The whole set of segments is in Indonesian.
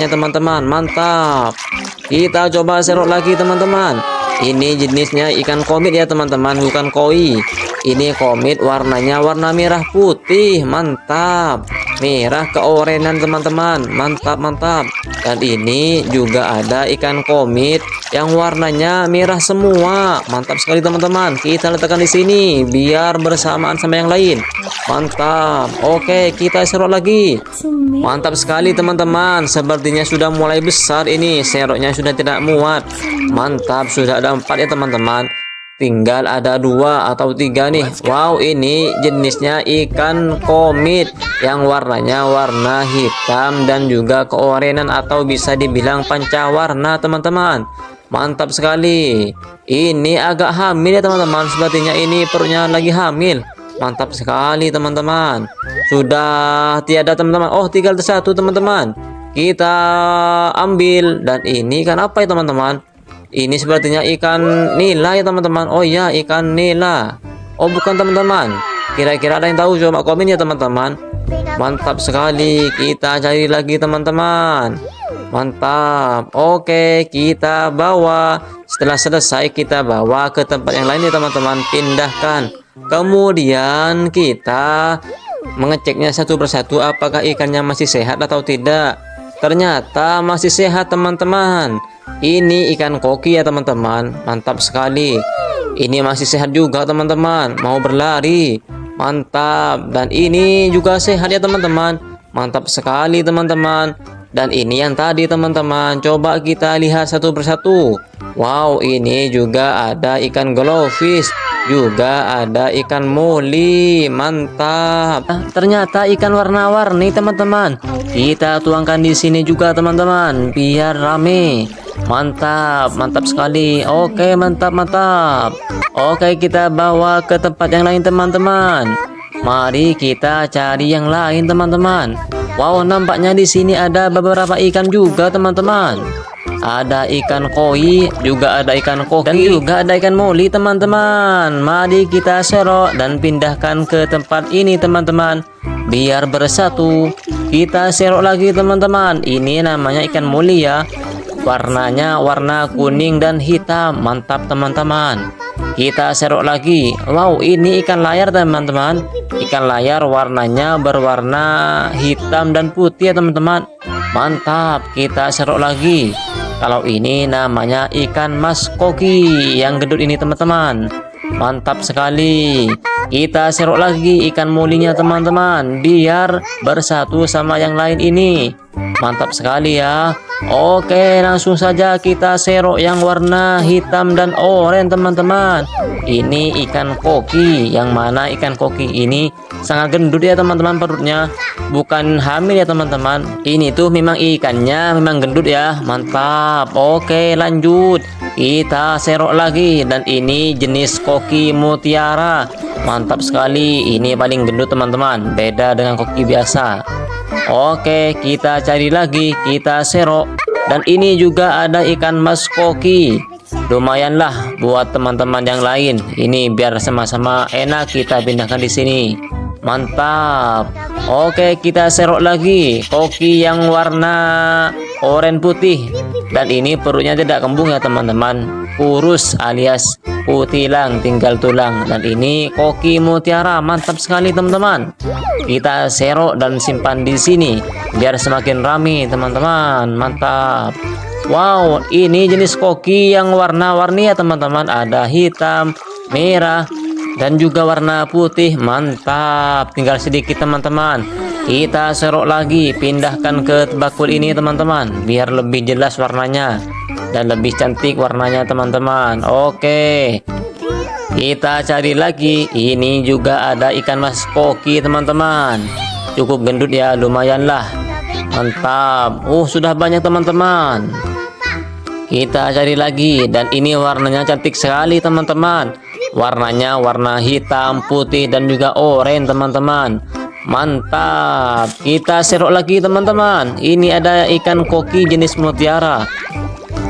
Ya teman-teman, mantap. Kita coba serok lagi teman-teman. Ini jenisnya ikan komit ya teman-teman, bukan koi. Ini komit, warnanya warna merah putih. Mantap. Merah keorenan teman-teman. Mantap, mantap. Dan ini juga ada ikan komit yang warnanya merah semua. Mantap sekali teman-teman. Kita letakkan di sini biar bersamaan sama yang lain. Mantap. Oke, kita serok lagi. Mantap sekali teman-teman. Sepertinya sudah mulai besar ini. Seroknya sudah tidak muat. Mantap, sudah ada 4 ya teman-teman. Tinggal ada 2 atau 3 nih. Wow, ini jenisnya ikan komit yang warnanya warna hitam dan juga keorenan atau bisa dibilang pancawarna teman-teman. Mantap sekali. Ini agak hamil ya teman-teman. Sepertinya ini perutnya lagi hamil. Mantap sekali teman-teman. Sudah tiada teman-teman. Oh, tinggal satu teman-teman. Kita ambil. Dan ini ikan apa ya teman-teman? Ini sepertinya ikan nila ya teman-teman. Oh ya, ikan nila. Oh bukan teman-teman. Kira-kira ada yang tahu? Coba komen ya teman-teman. Mantap sekali. Kita cari lagi teman-teman. Mantap. Oke, kita bawa. Setelah selesai kita bawa ke tempat yang lain ya teman-teman. Pindahkan. Kemudian kita mengeceknya satu persatu apakah ikannya masih sehat atau tidak. Ternyata masih sehat teman-teman. Ini ikan koki ya teman-teman. Mantap sekali. Ini masih sehat juga teman-teman. Mau berlari. Mantap. Dan ini juga sehat ya teman-teman. Mantap sekali teman-teman. Dan ini yang tadi teman-teman. Coba kita lihat satu persatu. Wow, ini juga ada ikan glowfish. Juga ada ikan moli. Mantap. Ternyata ikan warna-warni teman-teman. Kita tuangkan di sini juga teman-teman biar rame. Mantap, mantap sekali. Oke, mantap, mantap. Oke, kita bawa ke tempat yang lain teman-teman. Mari kita cari yang lain teman-teman. Wow, nampaknya di sini ada beberapa ikan juga teman-teman. Ada ikan koi, juga ada ikan koki, dan juga ada ikan moli teman-teman. Mari kita serok dan pindahkan ke tempat ini teman-teman biar bersatu. Kita serok lagi teman-teman. Ini namanya ikan moli ya. Warnanya warna kuning dan hitam. Mantap teman-teman. Kita serok lagi. Wow, ini ikan layar teman-teman. Ikan layar warnanya berwarna hitam dan putih ya teman-teman. Mantap. Kita serok lagi. Kalau ini namanya ikan mas koki yang gendut ini teman-teman. Mantap sekali. Kita serok lagi ikan molinya teman-teman biar bersatu sama yang lain ini. Mantap sekali ya. Oke, langsung saja kita serok yang warna hitam dan oranye teman-teman. Ini ikan koki. Yang mana ikan koki ini sangat gendut ya teman-teman perutnya. Bukan hamil ya teman-teman. Ini tuh memang ikannya memang gendut ya. Mantap. Oke, lanjut. Kita serok lagi. Dan ini jenis koki mutiara. Mantap sekali. Ini paling gendut teman-teman. Beda dengan koki biasa. Oke, kita cari lagi. Kita serok. Dan ini juga ada ikan mas koki. Lumayanlah buat teman-teman yang lain. Ini biar sama-sama enak kita pindahkan di sini. Mantap. Oke, kita serok lagi koki yang warna oranye putih. Dan ini perutnya tidak kembung ya teman-teman. Kurus alias putilang, tinggal tulang. Dan ini koki mutiara. Mantap sekali teman-teman. Kita serok dan simpan di sini biar semakin ramai teman-teman. Mantap. Wow, ini jenis koki yang warna-warni ya teman-teman. Ada hitam, merah, dan juga warna putih. Mantap. Tinggal sedikit teman-teman. Kita serok lagi, pindahkan ke bakul ini teman-teman biar lebih jelas warnanya dan lebih cantik warnanya teman-teman. Oke, kita cari lagi. Ini juga ada ikan mas koki teman-teman. Cukup gendut ya, lumayan lah. Mantap. Sudah banyak teman-teman. Kita cari lagi. Dan ini warnanya cantik sekali teman-teman. Warnanya warna hitam, putih, dan juga oranye teman-teman. Mantap. Kita serok lagi teman-teman. Ini ada ikan koki jenis mutiara.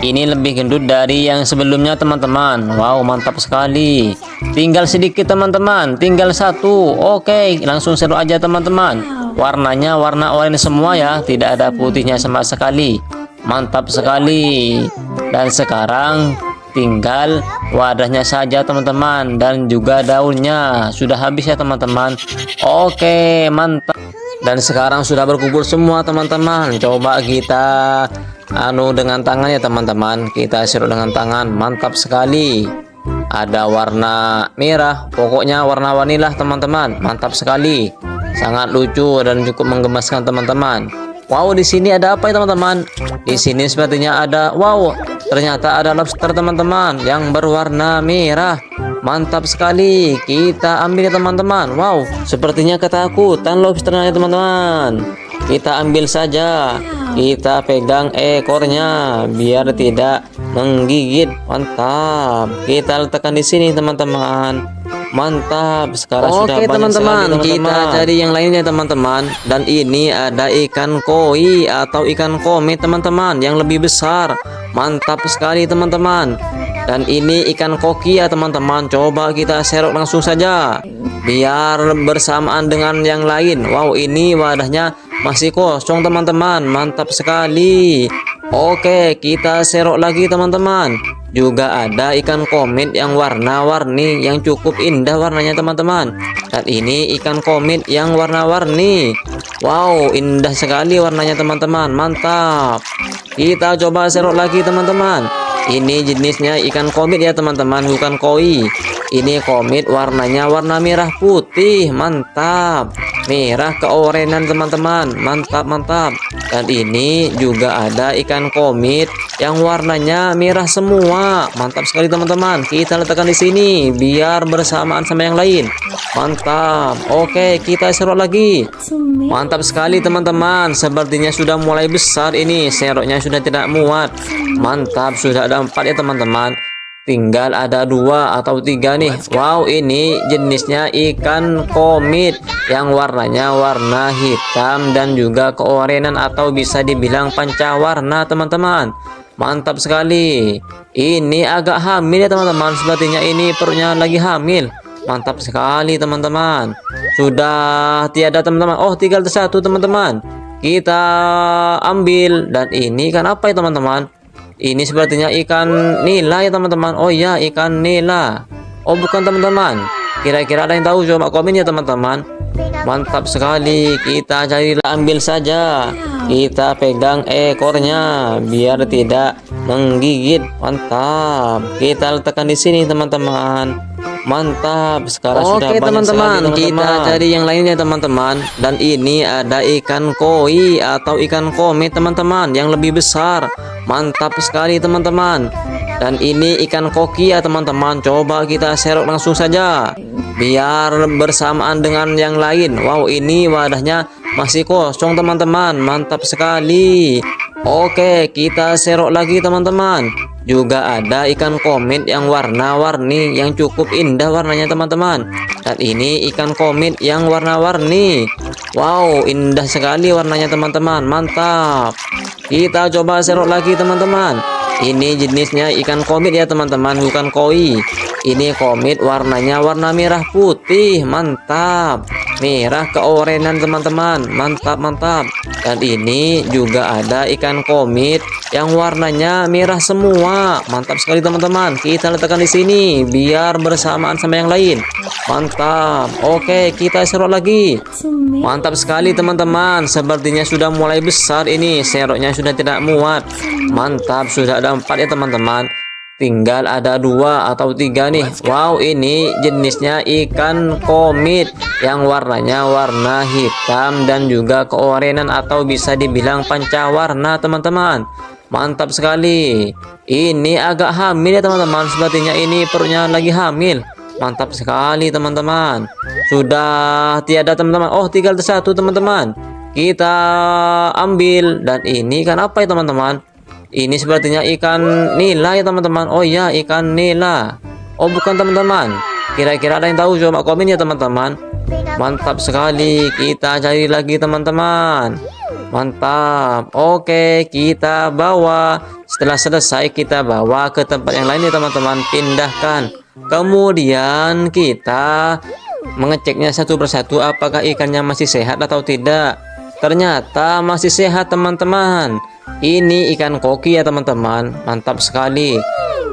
Ini lebih gendut dari yang sebelumnya teman-teman. Wow, mantap sekali. Tinggal sedikit teman-teman. Tinggal satu. Oke, langsung serok aja teman-teman. warnanya warna oranye semua ya, tidak ada putihnya sama sekali. Mantap sekali. Dan sekarang tinggal wadahnya saja teman-teman, dan juga daunnya sudah habis ya teman-teman. Oke, mantap. Dan sekarang sudah berkumpul semua teman-teman. Coba kita dengan tangan ya teman-teman, kita sirup dengan tangan. Mantap sekali. Ada warna merah, pokoknya warna-warni lah teman-teman. Mantap sekali, sangat lucu dan cukup menggemaskan teman-teman. Wow, di sini ada apa ya teman-teman? Di sini sepertinya ada, wow, ternyata ada lobster teman-teman yang berwarna merah. Mantap sekali, kita ambil ya teman-teman. Wow, sepertinya ketakutan lobsternya teman-teman. Kita ambil saja, kita pegang ekornya biar tidak menggigit. Mantap, kita letakkan di sini teman-teman. Mantap, sekarang sudah banyak teman-teman. Kita cari yang lainnya teman-teman. Dan ini ada ikan koi atau ikan komet teman-teman yang lebih besar. Mantap sekali teman-teman. Dan ini ikan koki ya teman-teman. Coba kita serok langsung saja biar bersamaan dengan yang lain. Wow, ini wadahnya masih kosong teman-teman. Mantap sekali. Oke, kita serok lagi teman-teman. Juga ada ikan komet yang warna-warni yang cukup indah warnanya teman-teman. Dan ini ikan komet yang warna-warni. Wow, indah sekali warnanya teman-teman. Mantap. Kita coba serok lagi teman-teman. Ini jenisnya ikan komet ya teman-teman, bukan koi. Ini komet warnanya warna merah putih. Mantap. Merah keorenan teman-teman. Mantap, mantap. Dan ini juga ada ikan komet yang warnanya merah semua. Mantap sekali teman-teman. Kita letakkan di sini biar bersamaan sama yang lain. Mantap. Oke, kita serok lagi. Mantap sekali teman-teman. Sepertinya sudah mulai besar ini. Seroknya sudah tidak muat. Mantap, sudah ada 4 ya teman-teman. Tinggal ada 2 atau 3 nih. Wow, ini jenisnya ikan komet yang warnanya warna hitam dan juga keorenan atau bisa dibilang pancawarna teman-teman. Mantap sekali. Ini agak hamil ya teman-teman. Sepertinya ini perutnya lagi hamil. Mantap sekali teman-teman. Sudah tiada teman-teman. Oh, tinggal satu teman-teman. Kita ambil. Dan ini ikan apa ya teman-teman? Ini sepertinya ikan nila ya teman-teman. Oh iya, ikan nila. Oh bukan teman-teman. Kira-kira ada yang tahu? Coba komen ya teman-teman. Mantap sekali. Kita cari, ambil saja. Kita pegang ekornya biar tidak menggigit. Mantap. Kita letakkan di sini teman-teman. Mantap. Sekarang sudah banyak teman-teman. Kita cari yang lainnya teman-teman. Dan ini ada ikan koi atau ikan komet teman-teman yang lebih besar. Mantap sekali teman-teman. Dan ini ikan koki ya teman-teman. Coba kita serok langsung saja biar bersamaan dengan yang lain. Wow, ini wadahnya masih kosong teman-teman. Mantap sekali. Oke, kita serok lagi teman-teman. Juga ada ikan komet yang warna-warni yang cukup indah warnanya teman-teman. Dan ini ikan komet yang warna-warni. Wow, indah sekali warnanya teman-teman. Mantap. Kita coba serok lagi teman-teman. Ini jenisnya ikan komet ya teman-teman, bukan koi. Ini komet warnanya warna merah putih. Mantap. Merah keorenan teman-teman. Mantap, mantap. Dan ini juga ada ikan komet yang warnanya merah semua. Mantap sekali teman-teman. Kita letakkan di sini biar bersamaan sama yang lain. Mantap. Oke, kita serok lagi. Mantap sekali teman-teman. Sepertinya sudah mulai besar ini. Seroknya sudah tidak muat. Mantap, sudah ada 4 ya teman-teman. Tinggal ada 2 atau 3 nih. Wow, ini jenisnya ikan komet yang warnanya warna hitam dan juga keorenan atau bisa dibilang pancawarna teman-teman. Mantap sekali. Ini agak hamil ya teman-teman. Sepertinya ini perutnya lagi hamil. Mantap sekali teman-teman. Sudah tiada teman-teman. Oh, tinggal satu teman-teman. Kita ambil. Dan ini ikan apa ya teman-teman? Ini sepertinya ikan nila ya teman-teman. Oh iya, ikan nila. Oh bukan teman-teman. Kira-kira ada yang tahu? Coba komen ya teman-teman. Mantap sekali. Kita cari lagi teman-teman. Mantap. Oke, kita bawa. Setelah selesai kita bawa ke tempat yang lain ya teman-teman. Pindahkan. Kemudian kita mengeceknya satu persatu apakah ikannya masih sehat atau tidak. Ternyata masih sehat teman-teman. Ini ikan koki ya teman-teman, mantap sekali.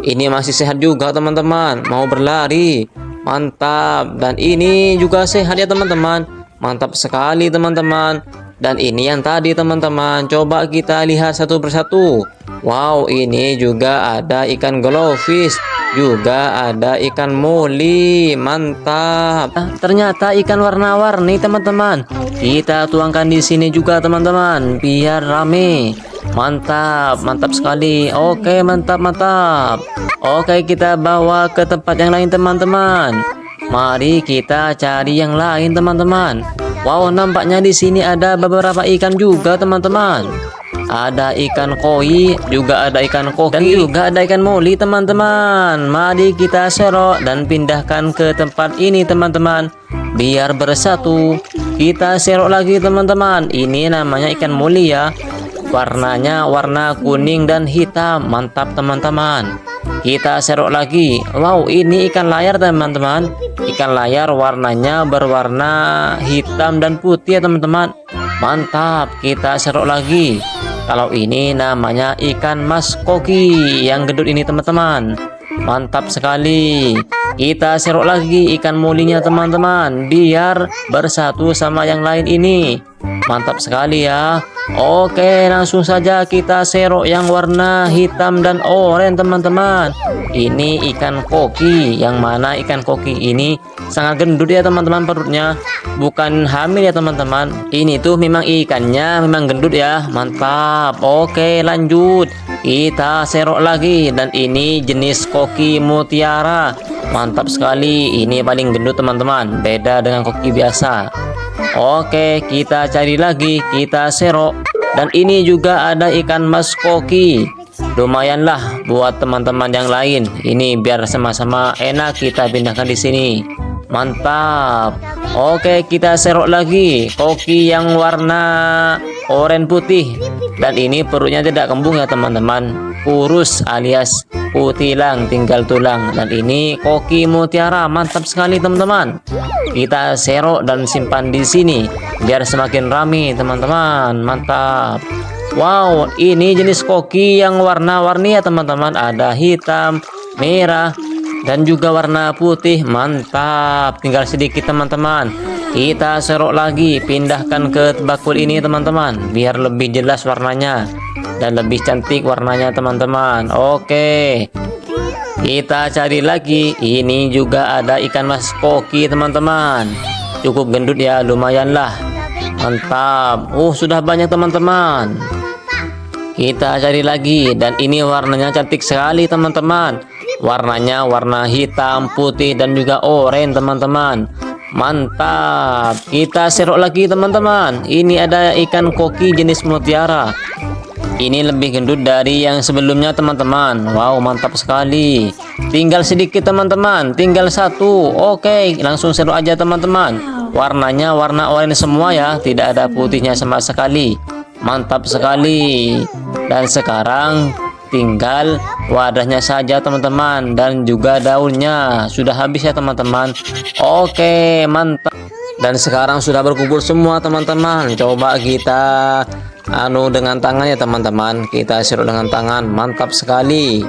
Ini masih sehat juga teman-teman, mau berlari, mantap. Dan ini juga sehat ya teman-teman, mantap sekali teman-teman. Dan ini yang tadi teman-teman, coba kita lihat satu persatu. Wow, ini juga ada ikan glowfish, juga ada ikan moli, mantap. Ternyata ikan warna-warni teman-teman. Kita tuangkan di sini juga teman-teman, biar rame. Mantap, mantap sekali. Oke, mantap, mantap. Oke, kita bawa ke tempat yang lain teman-teman. Mari kita cari yang lain teman-teman. Wow, nampaknya di sini ada beberapa ikan juga teman-teman. Ada ikan koi, juga ada ikan koki, dan juga ada ikan moli teman-teman. Mari kita serok dan pindahkan ke tempat ini teman-teman, biar bersatu. Kita serok lagi teman-teman. Ini namanya ikan moli ya. Warnanya warna kuning dan hitam, mantap teman-teman. Kita serok lagi. Wow, ini ikan layar teman-teman. Ikan layar warnanya berwarna hitam dan putih ya teman-teman. Mantap, kita serok lagi. Kalau ini namanya ikan mas koki yang gendut ini teman-teman. Mantap sekali. Kita serok lagi ikan molinya teman-teman, biar bersatu sama yang lain ini. Mantap sekali ya. Oke, langsung saja kita serok yang warna hitam dan oranye teman-teman. Ini ikan koki, yang mana ikan koki ini sangat gendut ya teman-teman perutnya. Bukan hamil ya teman-teman. Ini tuh memang ikannya memang gendut ya. Mantap. Oke, lanjut. Kita serok lagi, dan ini jenis koki mutiara. Mantap sekali. Ini paling gendut teman-teman, beda dengan koki biasa. Oke, kita cari lagi, kita serok. Dan ini juga ada ikan mas koki. Lumayanlah buat teman-teman yang lain. Ini biar sama-sama enak kita pindahkan di sini. Mantap. Oke, kita serok lagi koki yang warna oranye putih. Dan ini perutnya tidak kembung ya teman-teman, kurus alias putilang, tinggal tulang. Dan ini koki mutiara, mantap sekali teman-teman. Kita serok dan simpan di sini biar semakin ramai teman-teman. Mantap. Wow, ini jenis koki yang warna-warni ya teman-teman. Ada hitam, merah, dan juga warna putih. Mantap. Tinggal sedikit teman-teman. Kita serok lagi, pindahkan ke bakul ini teman-teman, biar lebih jelas warnanya dan lebih cantik warnanya teman-teman. Oke, kita cari lagi. Ini juga ada ikan mas koki teman-teman. Cukup gendut ya, lumayan lah. Mantap. Sudah banyak teman-teman. Kita cari lagi, dan ini warnanya cantik sekali teman-teman. Warnanya warna hitam, putih, dan juga oranye teman-teman. Mantap. Kita serok lagi teman-teman. Ini ada ikan koki jenis mutiara. Ini lebih gendut dari yang sebelumnya teman-teman. Wow, mantap sekali. Tinggal sedikit teman-teman, tinggal satu. Oke, langsung serok aja teman-teman. Warnanya warna oranye semua ya, tidak ada putihnya sama sekali. Mantap sekali. Dan sekarang tinggal wadahnya saja teman-teman, dan juga daunnya. Sudah habis ya teman-teman. Oke, mantap. Dan sekarang sudah berkumpul semua teman-teman. Coba kita dengan tangan ya teman-teman. Kita serok dengan tangan. Mantap sekali.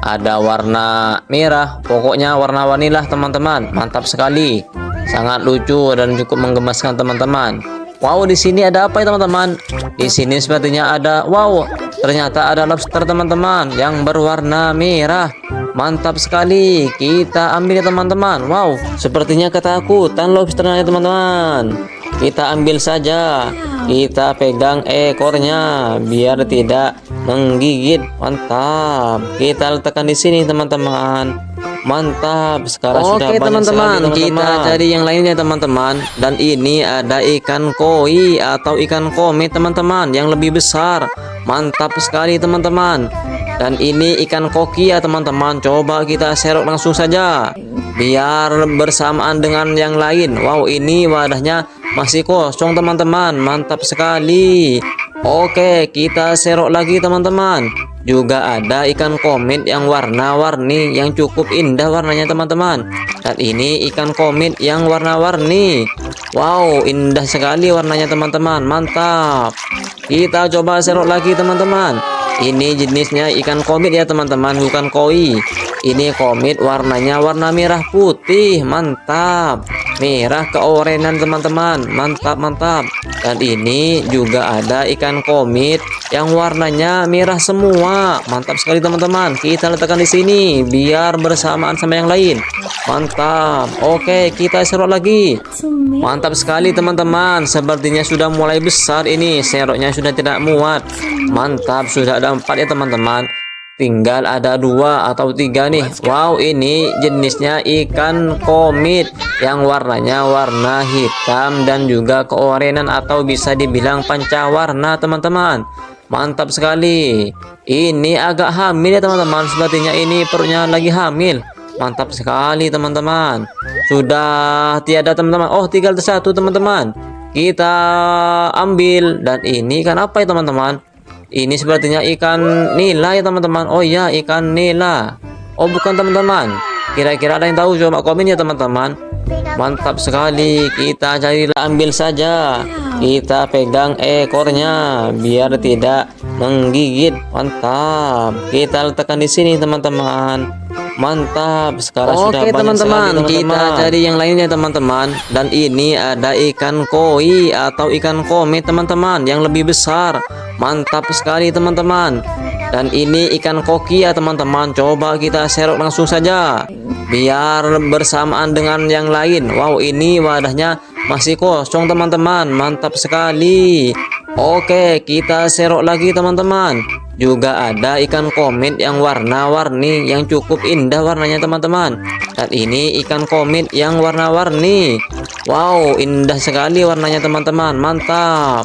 Ada warna merah, pokoknya warna-warni lah teman-teman. Mantap sekali. Sangat lucu dan cukup menggemaskan teman-teman. Wow, di sini ada apa ya teman-teman? Di sini sepertinya ada, wow, ternyata ada lobster teman-teman yang berwarna merah. Mantap sekali. Kita ambil ya teman-teman. Wow, sepertinya ketakutan lobsternya teman-teman. Kita ambil saja. Kita pegang ekornya biar tidak menggigit. Mantap. Kita letakkan di sini teman-teman. Mantap. Sekarang sudah banyak teman-teman. Kita cari yang lainnya teman-teman. Dan ini ada ikan koi atau ikan komet teman-teman yang lebih besar. Mantap sekali teman-teman. Dan ini ikan koki ya teman-teman. Coba kita serok langsung saja biar bersamaan dengan yang lain. Wow, ini wadahnya masih kosong teman-teman. Mantap sekali. Oke, kita serok lagi teman-teman. Juga ada ikan komet yang warna-warni yang cukup indah warnanya teman-teman. Dan Dan ini ikan komit yang warna-warni. Wow, indah sekali warnanya teman-teman. Mantap. Kita coba serok lagi teman-teman. Ini jenisnya ikan komit ya teman-teman, bukan koi. Ini komit warnanya warna merah putih. Mantap. Merah keorenan teman-teman. Mantap, mantap. Dan ini juga ada ikan komit yang warnanya merah semua. Mantap sekali teman-teman. Kita letakkan di sini biar bersamaan sama yang lain. Mantap. Oke, kita serok lagi. Mantap sekali teman-teman. Sepertinya sudah mulai besar ini. Seroknya sudah tidak muat. Mantap, sudah ada 4 ya teman-teman. Tinggal ada 2 atau 3 nih. Wow, ini jenisnya ikan komit yang warnanya warna hitam dan juga keorenan atau bisa dibilang pancawarna teman-teman. Mantap sekali. Ini agak hamil ya teman-teman. Sepertinya ini perutnya lagi hamil. Mantap sekali teman-teman. Sudah tiada teman-teman. Oh, tinggal satu teman-teman. Kita ambil. Dan ini ikan apa ya teman-teman? Ini sepertinya ikan nila ya teman-teman. Oh iya, ikan nila. Oh bukan teman-teman. Kira-kira ada yang tahu? Coba komen ya teman-teman. Mantap sekali. Kita carilah, ambil saja. Kita pegang ekornya biar tidak menggigit. Mantap. Kita letakkan di sini teman-teman. Mantap. Sekarang sudah banyak teman-teman. Kita cari yang lainnya teman-teman. Dan ini ada ikan koi atau ikan komit teman-teman yang lebih besar. Mantap sekali teman-teman. Dan ini ikan koki ya teman-teman. Coba kita serok langsung saja biar bersamaan dengan yang lain. Wow, ini wadahnya masih kosong teman-teman. Mantap sekali. Oke, kita serok lagi teman-teman. Juga ada ikan komit yang warna-warni yang cukup indah warnanya teman-teman. Dan ini ikan komit yang warna-warni. Wow, indah sekali warnanya teman-teman. Mantap.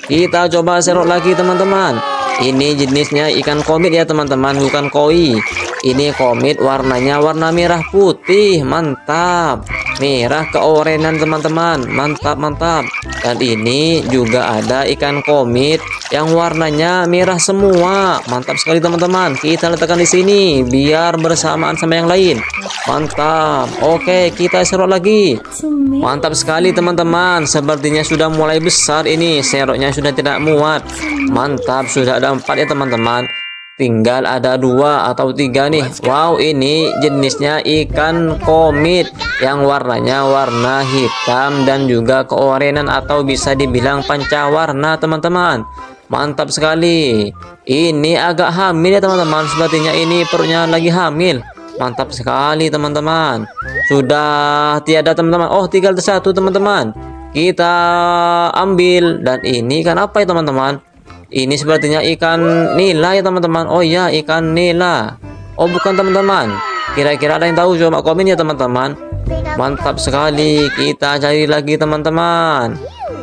Kita coba serok lagi teman-teman. Ini jenisnya ikan komit ya teman-teman, bukan koi. Ini komit warnanya warna merah putih. Mantap. Merah keorenan teman-teman. Mantap, mantap. Dan ini juga ada ikan komit yang warnanya merah semua. Mantap sekali teman-teman. Kita letakkan di sini biar bersamaan sama yang lain. Mantap. Oke, kita serok lagi. Mantap sekali teman-teman. Sepertinya sudah mulai besar ini. Seroknya sudah tidak muat. Mantap, sudah ada 4 ya teman-teman. Tinggal ada 2 atau 3 nih. Wow, ini jenisnya ikan komit yang warnanya warna hitam dan juga keorenan atau bisa dibilang pancawarna teman-teman. Mantap sekali. Ini agak hamil ya teman-teman. Sepertinya ini perutnya lagi hamil. Mantap sekali teman-teman. Sudah tiada teman-teman. Oh, tinggal satu teman-teman. Kita ambil. Dan ini ikan apa ya teman-teman? Ini sepertinya ikan nila ya teman-teman. Oh iya, ikan nila. Oh bukan teman-teman. Kira-kira ada yang tahu? Coba komen ya teman-teman. Mantap sekali. Kita cari lagi teman-teman.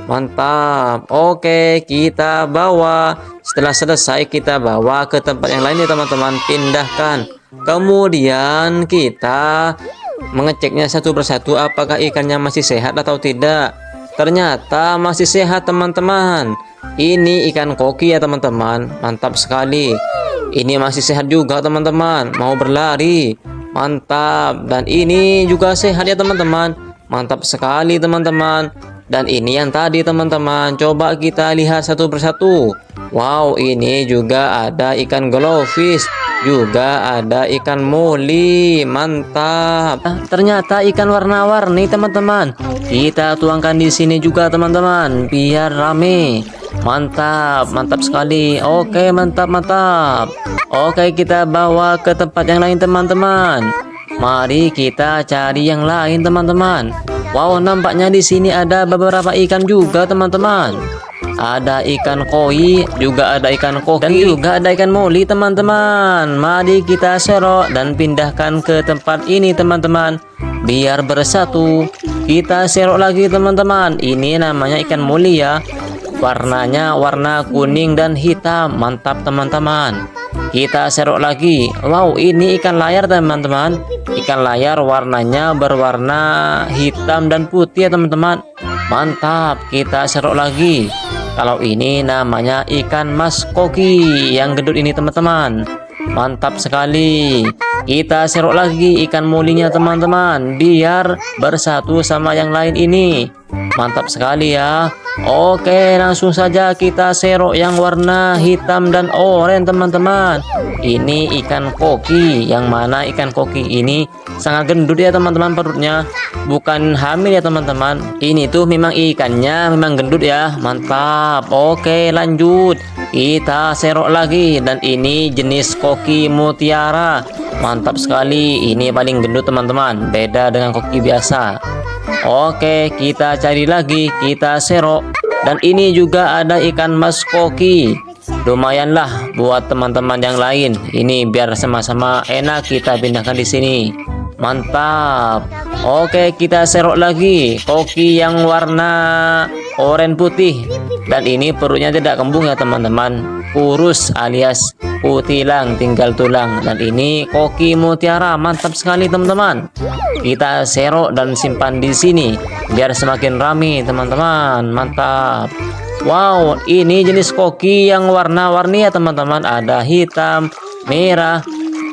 Mantap. Oke, kita bawa. Setelah selesai kita bawa ke tempat yang lain ya teman-teman. Pindahkan. Kemudian kita mengeceknya satu persatu apakah ikannya masih sehat atau tidak. Ternyata masih sehat teman-teman. Ini ikan koki ya teman-teman. Mantap sekali. Ini masih sehat juga teman-teman. Mau berlari. Mantap. Dan ini juga sehat ya teman-teman. Mantap sekali teman-teman. Dan ini yang tadi teman-teman. Coba kita lihat satu persatu. Wow, ini juga ada ikan glowfish. Juga ada ikan moli. Mantap. Ternyata ikan warna-warni teman-teman. Kita tuangkan di sini juga teman-teman biar rame. Mantap, mantap sekali. Oke, mantap, mantap. Oke, kita bawa ke tempat yang lain teman-teman. Mari kita cari yang lain teman-teman. Wow, nampaknya di sini ada beberapa ikan juga teman-teman. Ada ikan koi, juga ada ikan koki, dan juga ada ikan moli teman-teman. Mari kita serok dan pindahkan ke tempat ini teman-teman biar bersatu. Kita serok lagi teman-teman. Ini namanya ikan moli ya. Warnanya warna kuning dan hitam. Mantap teman-teman. Kita serok lagi. Wow, ini ikan layar teman-teman. Ikan layar warnanya berwarna hitam dan putih ya teman-teman. Mantap. Kita serok lagi. Kalau ini namanya ikan mas koki yang gendut ini teman-teman. Mantap sekali. Kita serok lagi ikan molinya teman-teman, biar bersatu sama yang lain ini. Mantap sekali ya. Oke, langsung saja kita serok yang warna hitam dan oranye teman-teman. Ini ikan koki, yang mana ikan koki ini sangat gendut ya teman-teman perutnya. Bukan hamil ya teman-teman. Ini tuh memang ikannya memang gendut ya. Mantap. Oke, lanjut. Kita serok lagi, dan ini jenis koki mutiara. Mantap sekali. Ini paling gendut teman-teman. Beda dengan koki biasa. Oke, kita cari lagi, kita serok. Dan ini juga ada ikan mas koki. Lumayanlah buat teman-teman yang lain. Ini biar sama-sama enak kita pindahkan di sini. Mantap. Oke, kita serok lagi koki yang warna oranye putih. Dan ini perutnya tidak kembung ya teman-teman. Kurus alias putilang, tinggal tulang. Dan ini koki mutiara. Mantap sekali teman-teman. Kita serok dan simpan di sini biar semakin ramai teman-teman. Mantap. Wow, ini jenis koki yang warna-warni ya teman-teman. Ada hitam, merah,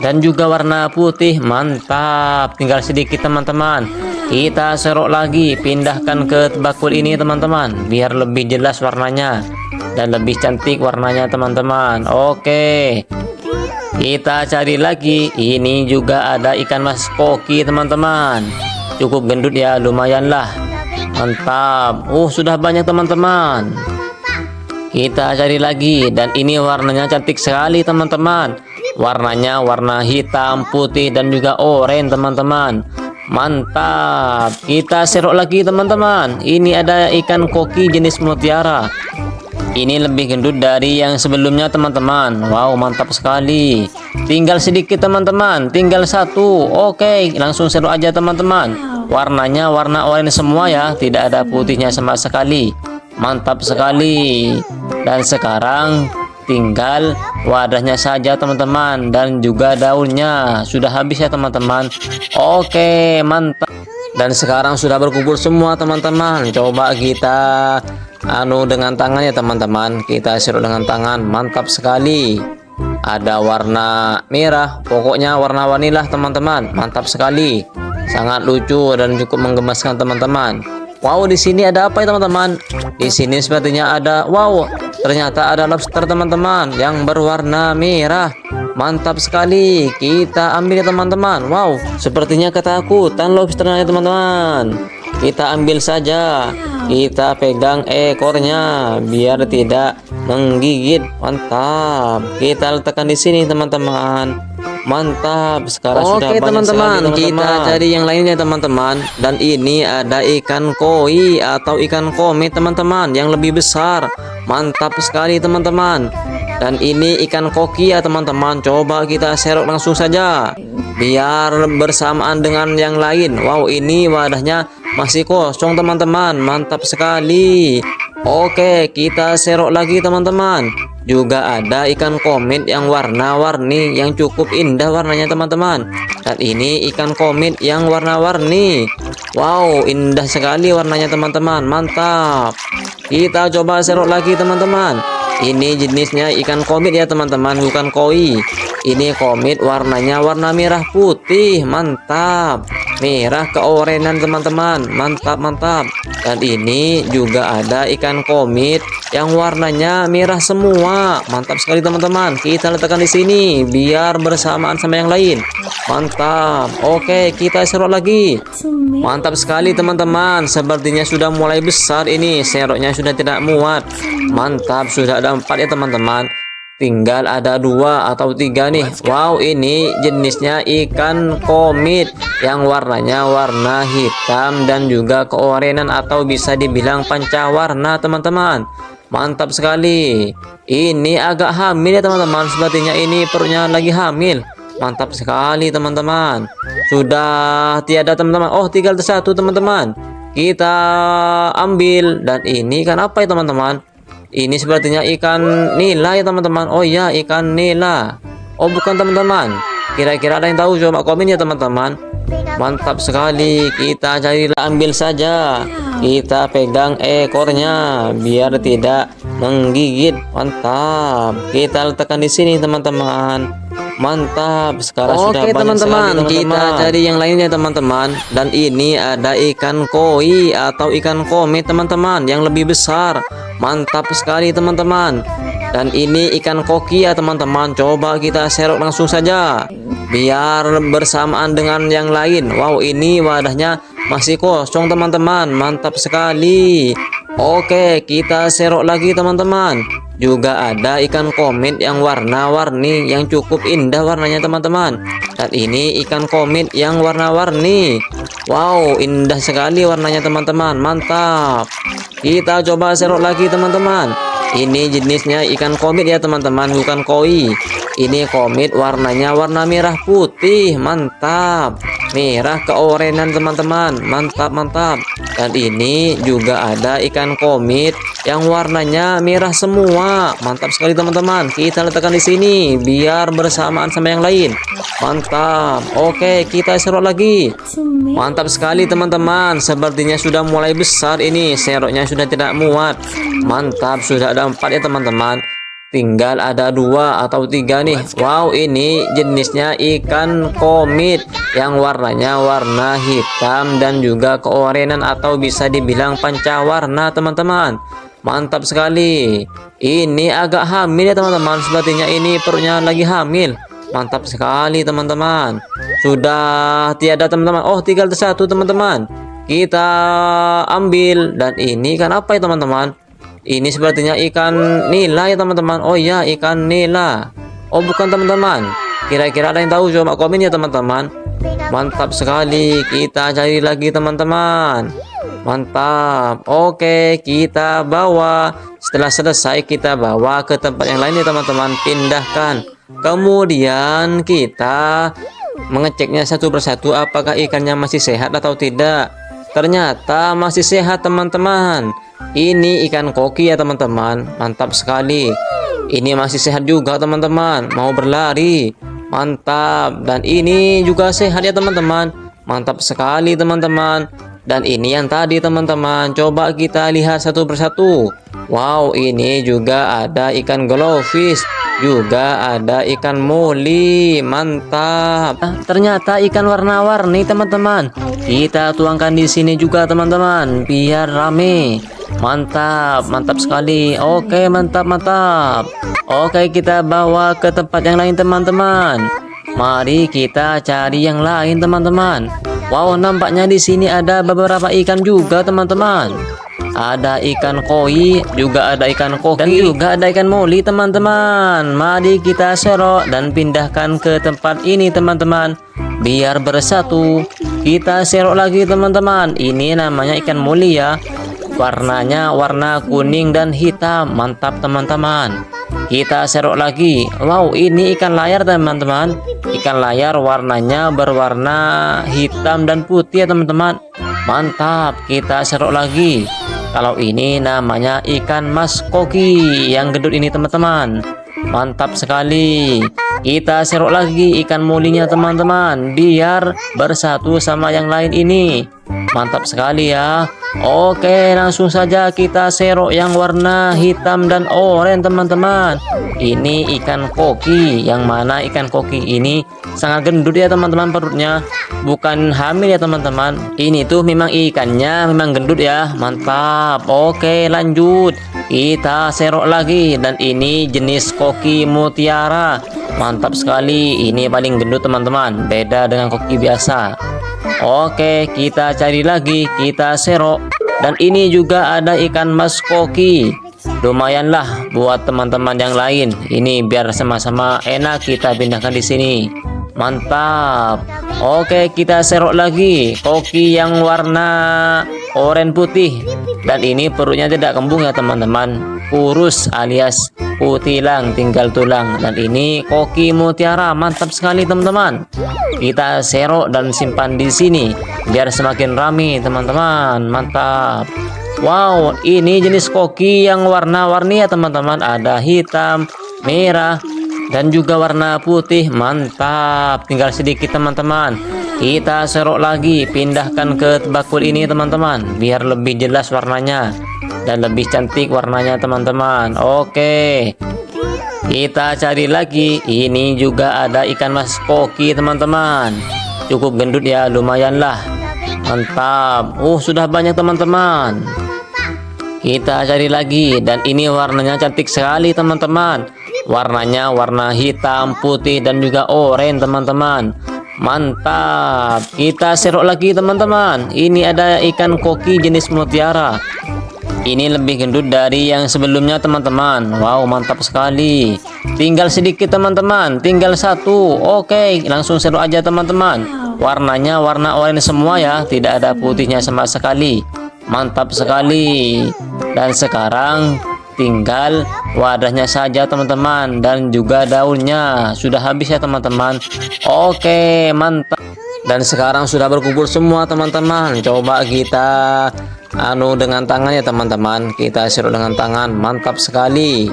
dan juga warna putih. Mantap. Tinggal sedikit teman-teman. Kita serok lagi, pindahkan ke bakul ini teman-teman, biar lebih jelas warnanya dan lebih cantik warnanya teman-teman. Oke, kita cari lagi. Ini juga ada ikan mas koki teman-teman. Cukup gendut ya, lumayan lah. Mantap. Sudah banyak teman-teman. Kita cari lagi, dan ini warnanya cantik sekali teman-teman. Warnanya warna hitam, putih, dan juga oranye teman-teman. Mantap. Kita serok lagi teman-teman. Ini ada ikan koki jenis mutiara. Ini lebih gendut dari yang sebelumnya teman-teman. Wow, mantap sekali. Tinggal sedikit teman-teman, tinggal satu. Oke, langsung serok aja teman-teman. Warnanya warna oranye semua ya, tidak ada putihnya sama sekali. Mantap sekali. Dan sekarang tinggal wadahnya saja teman-teman, dan juga daunnya sudah habis ya teman-teman. Oke, mantap. Dan sekarang sudah berkumpul semua teman-teman. Coba kita dengan tangan ya teman-teman. Kita serok dengan tangan. Mantap sekali. Ada warna merah, pokoknya warna-warni lah teman-teman. Mantap sekali. Sangat lucu dan cukup menggemaskan teman-teman. Wow, di sini ada apa ya teman-teman? Di sini sepertinya ada, wow, ternyata ada lobster teman-teman yang berwarna merah. Mantap sekali. Kita ambil ya teman-teman. Wow, sepertinya ketakutan lobsternya teman-teman. Kita ambil saja. Kita pegang ekornya biar tidak menggigit. Mantap. Kita letakkan di sini teman-teman. Mantap. Sekarang sudah banyak teman-teman. Kita cari yang lainnya teman-teman. Dan ini ada ikan koi atau ikan komet teman-teman yang lebih besar. Mantap sekali teman-teman. Dan ini ikan koki ya teman-teman. Coba kita serok langsung saja biar bersamaan dengan yang lain. Wow, ini wadahnya masih kosong teman-teman. Mantap sekali. Oke, kita serok lagi teman-teman. Juga ada ikan komet yang warna-warni yang cukup indah warnanya teman-teman. Dan ini ikan komet yang warna-warni. Wow, indah sekali warnanya teman-teman. Mantap. Kita coba serok lagi teman-teman. Ini jenisnya ikan komet ya teman-teman, bukan koi. Ini komet warnanya warna merah putih. Mantap. Merah keorenan teman-teman. Mantap, mantap. Dan ini juga ada ikan komet yang warnanya merah semua. Mantap sekali teman-teman. Kita letakkan di sini biar bersamaan sama yang lain. Mantap. Oke, kita serok lagi. Mantap sekali teman-teman. Sepertinya sudah mulai besar ini. Seroknya sudah tidak muat. Mantap, sudah ada 4 ya teman-teman. Tinggal ada 2 atau 3 nih. Wow, ini jenisnya ikan komet yang warnanya warna hitam dan juga keorenan atau bisa dibilang pancawarna teman-teman. Mantap sekali. Ini agak hamil ya teman-teman. Sepertinya ini perutnya lagi hamil. Mantap sekali teman-teman. Sudah tiada teman-teman. Oh, tinggal satu teman-teman. Kita ambil. Dan ini ikan apa ya teman-teman? Ini sepertinya ikan nila ya teman-teman. Oh iya, ikan nila. Oh bukan teman-teman. Kira-kira ada yang tahu? Coba komen ya teman-teman. Mantap sekali. Kita cari, ambil saja. Kita pegang ekornya biar tidak menggigit. Mantap. Kita letakkan di sini teman-teman. Mantap. Sekarang sudah Oke banyak teman-teman, sekali, kita cari yang lainnya teman-teman. Dan ini ada ikan koi atau ikan komit teman-teman yang lebih besar. Mantap sekali teman-teman. Dan ini ikan koki ya teman-teman. Coba kita serok langsung saja biar bersamaan dengan yang lain. Wow, ini wadahnya masih kosong teman-teman. Mantap sekali. Oke, kita serok lagi teman-teman. Juga ada ikan komit yang warna-warni yang cukup indah warnanya teman-teman. Dan ini ikan komit yang warna-warni. Wow, indah sekali warnanya teman-teman. Mantap. Kita coba serok lagi teman-teman. Ini jenisnya ikan komit ya teman-teman, bukan koi. Ini komit warnanya warna merah putih. Mantap. Merah keorenan teman-teman. Mantap, mantap. Dan ini juga ada ikan komit yang warnanya merah semua. Mantap sekali teman-teman. Kita letakkan di sini biar bersamaan sama yang lain. Mantap. Oke, kita serok lagi. Mantap sekali teman-teman. Sepertinya sudah mulai besar ini. Seroknya sudah tidak muat. Mantap, sudah ada 4 ya teman-teman. Tinggal ada 2 atau 3 nih. Wow, ini jenisnya ikan komit yang warnanya warna hitam dan juga keorenan atau bisa dibilang pancawarna teman-teman. Mantap sekali. Ini agak hamil ya teman-teman. Sepertinya ini perutnya lagi hamil. Mantap sekali teman-teman. Sudah tiada teman-teman. Oh, tinggal satu teman-teman. Kita ambil. Dan ini ikan apa ya teman-teman? Ini sepertinya ikan nila ya teman-teman. Oh ya, ikan nila. Oh bukan teman-teman. Kira-kira ada yang tahu? Coba komen ya teman-teman. Mantap sekali. Kita cari lagi teman-teman. Mantap. Oke, kita bawa. Setelah selesai kita bawa ke tempat yang lain ya teman-teman. Pindahkan. Kemudian kita mengeceknya satu persatu apakah ikannya masih sehat atau tidak. Ternyata masih sehat teman-teman. Ini ikan koki ya teman-teman. Mantap sekali. Ini masih sehat juga teman-teman. Mau berlari. Mantap. Dan ini juga sehat ya teman-teman. Mantap sekali teman-teman. Dan ini yang tadi teman-teman. Coba kita lihat satu persatu. Wow, ini juga ada ikan glowfish. Juga ada ikan moli. Mantap. Ternyata ikan warna-warni teman-teman. Kita tuangkan di sini juga teman-teman biar rame. Mantap, mantap sekali. Oke, mantap, mantap. Oke, kita bawa ke tempat yang lain teman-teman. Mari kita cari yang lain teman-teman. Wow, nampaknya di sini ada beberapa ikan juga teman-teman. Ada ikan koi, juga ada ikan koki, dan juga ada ikan moli teman-teman. Mari kita serok dan pindahkan ke tempat ini teman-teman biar bersatu. Kita serok lagi teman-teman. Ini namanya ikan moli ya. Warnanya warna kuning dan hitam. Mantap teman-teman. Kita serok lagi. Wow, ini ikan layar teman-teman. Ikan layar warnanya berwarna hitam dan putih ya teman-teman. Mantap. Kita serok lagi. Kalau ini namanya ikan mas koki yang gendut ini teman-teman. Mantap sekali. Kita serok lagi ikan molinya teman-teman biar bersatu sama yang lain ini. Mantap sekali ya. Oke, langsung saja kita serok yang warna hitam dan oranye teman-teman. Ini ikan koki, yang mana ikan koki ini sangat gendut ya teman-teman perutnya. Bukan hamil ya teman-teman. Ini tuh memang ikannya memang gendut ya. Mantap. Oke, lanjut. Kita serok lagi dan ini jenis koki mutiara. Mantap sekali. Ini paling gendut teman-teman. Beda dengan koki biasa. Oke, kita cari lagi. Kita serok. Dan ini juga ada ikan mas koki. Lumayanlah buat teman-teman yang lain. Ini biar sama-sama enak kita pindahkan di sini. Mantap. Oke, kita serok lagi koki yang warna oranye putih. Dan ini perutnya tidak kembung ya teman-teman. Kurus alias putilang, tinggal tulang. Dan ini koki mutiara. Mantap sekali teman-teman. Kita serok dan simpan di sini biar semakin ramai teman-teman. Mantap. Wow, ini jenis koki yang warna-warni ya teman-teman. Ada hitam, merah, dan juga warna putih. Mantap. Tinggal sedikit teman-teman. Kita serok lagi, pindahkan ke bakul ini teman-teman biar lebih jelas warnanya dan lebih cantik warnanya teman-teman. Oke. Kita cari lagi. Ini juga ada ikan mas koki teman-teman. Cukup gendut ya, lumayan lah. Mantap. Sudah banyak teman-teman. Kita cari lagi. Dan ini warnanya cantik sekali teman-teman. Warnanya warna hitam, putih, dan juga oranye teman-teman. Mantap. Kita serok lagi teman-teman. Ini ada ikan koki jenis mutiara. Ini lebih gendut dari yang sebelumnya teman-teman. Wow, mantap sekali. Tinggal sedikit teman-teman, tinggal satu. Oke, langsung serok aja teman-teman. Warnanya warna oranye semua ya, tidak ada putihnya sama sekali. Mantap sekali. Dan sekarang tinggal wadahnya saja teman-teman, dan juga daunnya sudah habis ya teman-teman. Oke, mantap. Dan sekarang sudah berkumpul semua teman-teman. Coba kita dengan tangan ya teman-teman. Kita serut dengan tangan. Mantap sekali.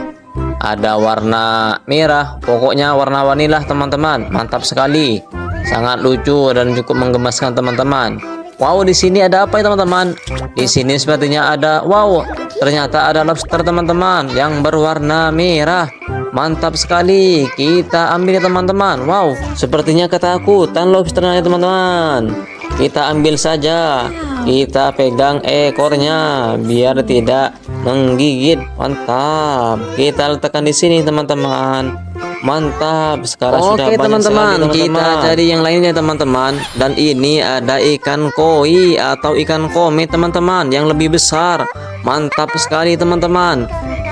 Ada warna merah, pokoknya warna-warni lah teman-teman. Mantap sekali. Sangat lucu dan cukup menggemaskan teman-teman. Wow, di sini ada apa ya teman-teman? Di sini sepertinya ada, wow, ternyata ada lobster teman-teman yang berwarna merah. Mantap sekali. Kita ambil ya teman-teman. Wow, sepertinya ketakutan lobsternya teman-teman. Kita ambil saja. Kita pegang ekornya biar tidak menggigit. Mantap. Kita letakkan di sini teman-teman. Mantap. Sekarang sudah banyak teman-teman. Kita cari yang lainnya teman-teman. Dan ini ada ikan koi atau ikan komet teman-teman yang lebih besar. Mantap sekali teman-teman.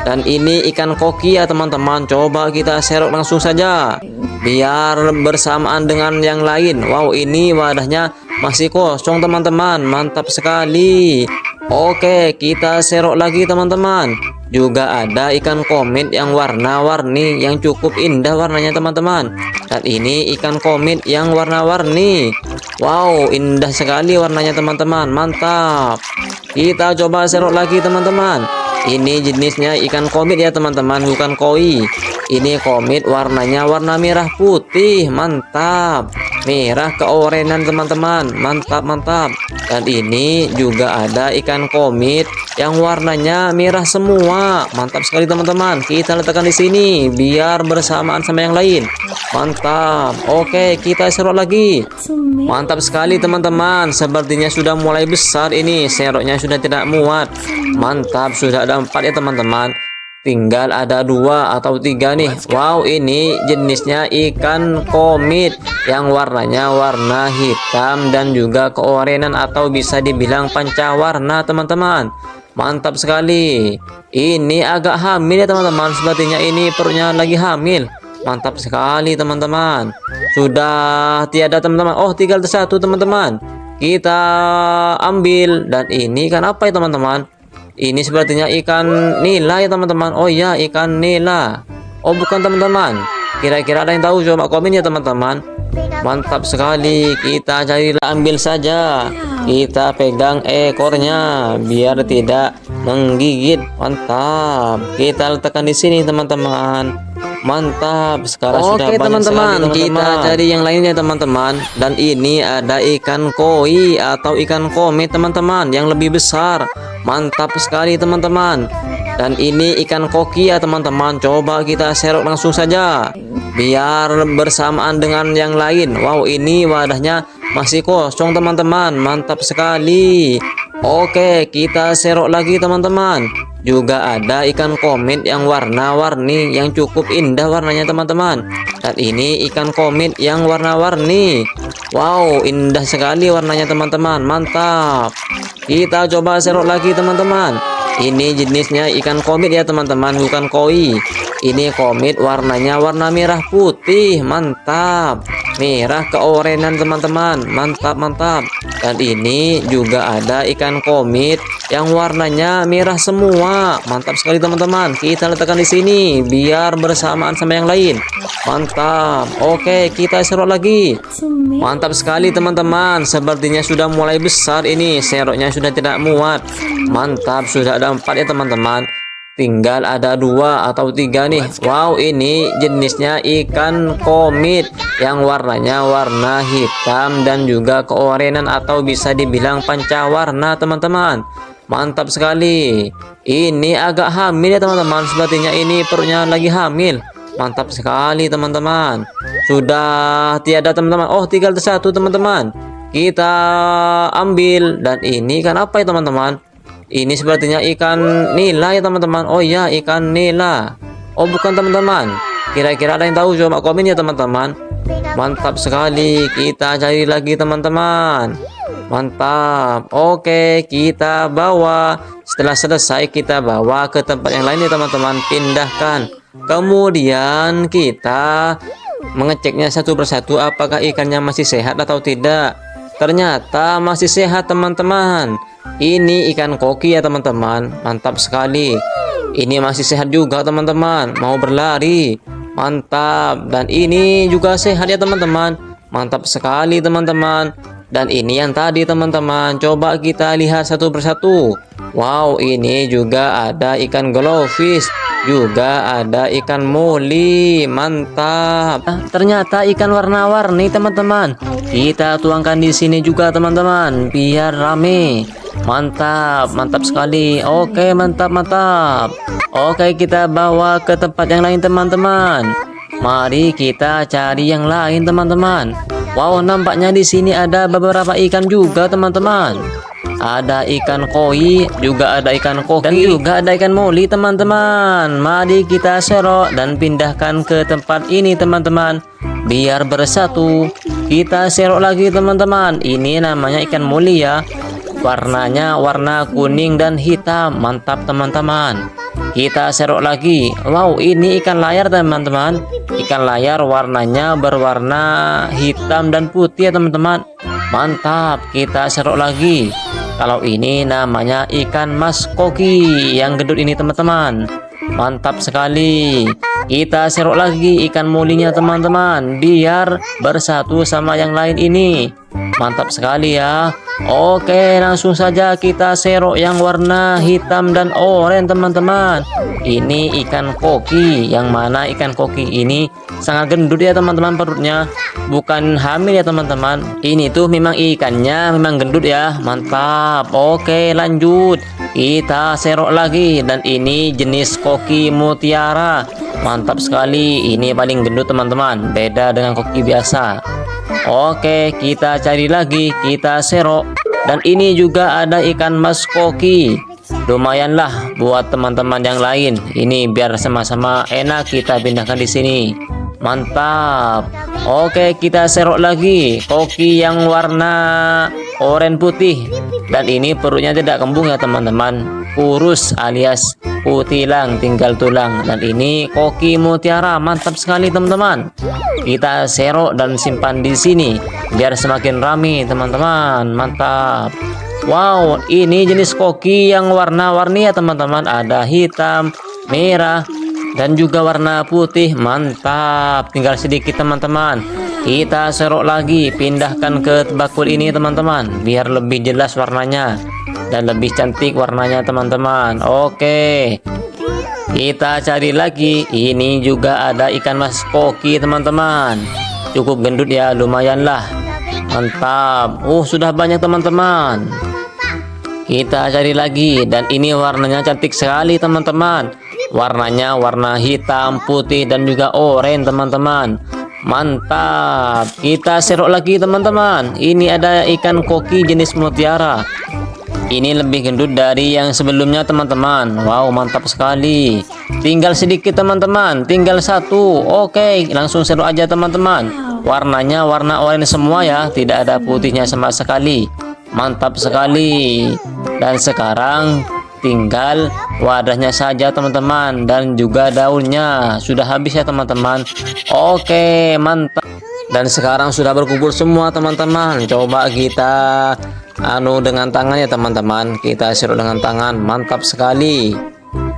Dan ini ikan koki ya teman-teman. Coba kita serok langsung saja biar bersamaan dengan yang lain. Wow, ini wadahnya masih kosong teman-teman. Mantap sekali. Oke, kita serok lagi teman-teman. Juga ada ikan komet yang warna-warni yang cukup indah warnanya teman-teman. Dan ini ikan komet yang warna-warni. Wow, indah sekali warnanya teman-teman. Mantap. Kita coba serok lagi teman-teman. Ini jenisnya ikan komet ya teman-teman, bukan koi. Ini komet warnanya warna merah putih. Mantap. Merah keorenan teman-teman. Mantap, mantap. Dan ini juga ada ikan komet yang warnanya merah semua. Mantap sekali teman-teman. Kita letakkan di sini biar bersamaan sama yang lain. Mantap. Oke, kita serok lagi. Mantap sekali teman-teman. Sepertinya sudah mulai besar ini. Seroknya sudah tidak muat. Mantap, sudah ada 4 ya teman-teman. Tinggal ada 2 atau 3 nih. Wow, ini jenisnya ikan komet yang warnanya warna hitam dan juga keorenan atau bisa dibilang pancawarna teman-teman. Mantap sekali. Ini agak hamil ya teman-teman. Sepertinya ini perutnya lagi hamil. Mantap sekali teman-teman. Sudah tiada teman-teman. Oh, tinggal satu teman-teman. Kita ambil. Dan ini ikan apa ya teman-teman? Ini sepertinya ikan nila ya teman-teman. Oh iya, ikan nila. Oh, bukan teman-teman. Kira-kira ada yang tahu? Coba komen ya teman-teman. Mantap sekali. Kita cari, ambil saja. Kita pegang ekornya biar tidak menggigit. Mantap. Kita letakkan di sini teman-teman. Mantap. Sekarang sudah banyak teman-teman. Kita cari yang lainnya teman-teman. Dan ini ada ikan koi atau ikan komet teman-teman yang lebih besar. Mantap sekali teman-teman. Dan ini ikan koki ya teman-teman. Coba kita serok langsung saja biar bersamaan dengan yang lain. Wow, ini wadahnya masih kosong teman-teman. Mantap sekali. Oke, kita serok lagi teman-teman. Juga ada ikan komet yang warna-warni yang cukup indah warnanya teman-teman. Dan ini ikan komet yang warna-warni. Wow, indah sekali warnanya teman-teman. Mantap. Kita coba serok lagi teman-teman. Ini jenisnya ikan komet ya teman-teman, bukan koi. Ini komet warnanya warna merah putih. Mantap. Merah keorenan teman-teman. Mantap, mantap. Dan ini juga ada ikan komet yang warnanya merah semua. Mantap sekali teman-teman. Kita letakkan di sini biar bersamaan sama yang lain. Mantap. Oke, kita serok lagi. Mantap sekali teman-teman. Sepertinya sudah mulai besar ini. Seroknya sudah tidak muat. Mantap, sudah ada 4 ya teman-teman. Tinggal ada 2 atau 3 nih. Wow, ini jenisnya ikan komet yang warnanya warna hitam dan juga keorenan atau bisa dibilang pancawarna teman-teman. Mantap sekali. Ini agak hamil ya teman-teman. Sepertinya ini perutnya lagi hamil. Mantap sekali teman-teman. Sudah tiada teman-teman. Oh, tinggal satu teman-teman. Kita ambil, dan ini ikan apa ya teman-teman? Ini sepertinya ikan nila ya teman-teman. Oh ya, ikan nila. Oh bukan teman-teman. Kira-kira ada yang tahu? Coba komen ya teman-teman. Mantap sekali. Kita cari lagi teman-teman. Mantap. Oke, kita bawa. Setelah selesai kita bawa ke tempat yang lain ya teman-teman. Pindahkan. Kemudian kita mengeceknya satu persatu apakah ikannya masih sehat atau tidak. Ternyata masih sehat teman-teman. Ini ikan koki ya teman-teman. Mantap sekali. Ini masih sehat juga teman-teman. Mau berlari. Mantap. Dan ini juga sehat ya teman-teman. Mantap sekali teman-teman. Dan ini yang tadi teman-teman. Coba kita lihat satu persatu. Wow, ini juga ada ikan glowfish. Juga ada ikan moli. Mantap. Ternyata ikan warna-warni teman-teman. Kita tuangkan di sini juga teman-teman, biar rame. Mantap, mantap sekali. Oke, mantap, mantap. Oke, kita bawa ke tempat yang lain teman-teman. Mari kita cari yang lain teman-teman. Wow, nampaknya di sini ada beberapa ikan juga teman-teman. Ada ikan koi, juga ada ikan koki, dan juga ada ikan moli teman-teman. Mari kita serok dan pindahkan ke tempat ini teman-teman, biar bersatu. Kita serok lagi teman-teman. Ini namanya ikan moli ya. Warnanya warna kuning dan hitam. Mantap teman-teman. Kita serok lagi. Wow, ini ikan layar teman-teman. Ikan layar warnanya berwarna hitam dan putih ya teman-teman. Mantap. Kita serok lagi. Kalau ini namanya ikan mas koki yang gendut ini teman-teman. Mantap sekali. Kita serok lagi ikan molinya teman-teman, biar bersatu sama yang lain ini. Mantap sekali ya. Oke, langsung saja kita serok yang warna hitam dan oranye teman-teman. Ini ikan koki. Yang mana ikan koki ini sangat gendut ya teman-teman perutnya. Bukan hamil ya teman-teman. Ini tuh memang ikannya memang gendut ya. Mantap. Oke, lanjut. Kita serok lagi, dan ini jenis koki mutiara. Mantap sekali. Ini paling gendut teman-teman. Beda dengan koki biasa. Oke, kita cari lagi. Kita serok. Dan ini juga ada ikan mas koki. Lumayanlah buat teman-teman yang lain. Ini biar sama-sama enak kita pindahkan di sini. Mantap. Oke, kita serok lagi koki yang warna oranye putih. Dan ini perutnya tidak kembung ya teman-teman. Kurus alias putilang, tinggal tulang. Dan ini koki mutiara. Mantap sekali teman-teman. Kita serok dan simpan di sini biar semakin ramai teman-teman. Mantap. Wow, ini jenis koki yang warna-warni ya teman-teman. Ada hitam, merah, dan juga warna putih. Mantap. Tinggal sedikit teman-teman. Kita serok lagi, pindahkan ke bakul ini teman-teman, biar lebih jelas warnanya dan lebih cantik warnanya teman-teman. Oke, kita cari lagi. Ini juga ada ikan mas koki teman-teman. Cukup gendut ya, lumayan lah. Mantap. Sudah banyak teman-teman. Kita cari lagi, dan ini warnanya cantik sekali teman-teman. Warnanya warna hitam, putih, dan juga oranye teman-teman. Mantap. Kita serok lagi teman-teman. Ini ada ikan koki jenis mutiara. Ini lebih gendut dari yang sebelumnya teman-teman. Wow, mantap sekali. Tinggal sedikit teman-teman, tinggal satu. Oke, langsung serok aja teman-teman. Warnanya warna oranye semua ya, tidak ada putihnya sama sekali. Mantap sekali. Dan sekarang tinggal wadahnya saja teman-teman, dan juga daunnya. Sudah habis ya teman-teman. Oke, mantap. Dan sekarang sudah berkumpul semua teman-teman. Coba kita dengan tangan ya teman-teman. Kita serok dengan tangan. Mantap sekali.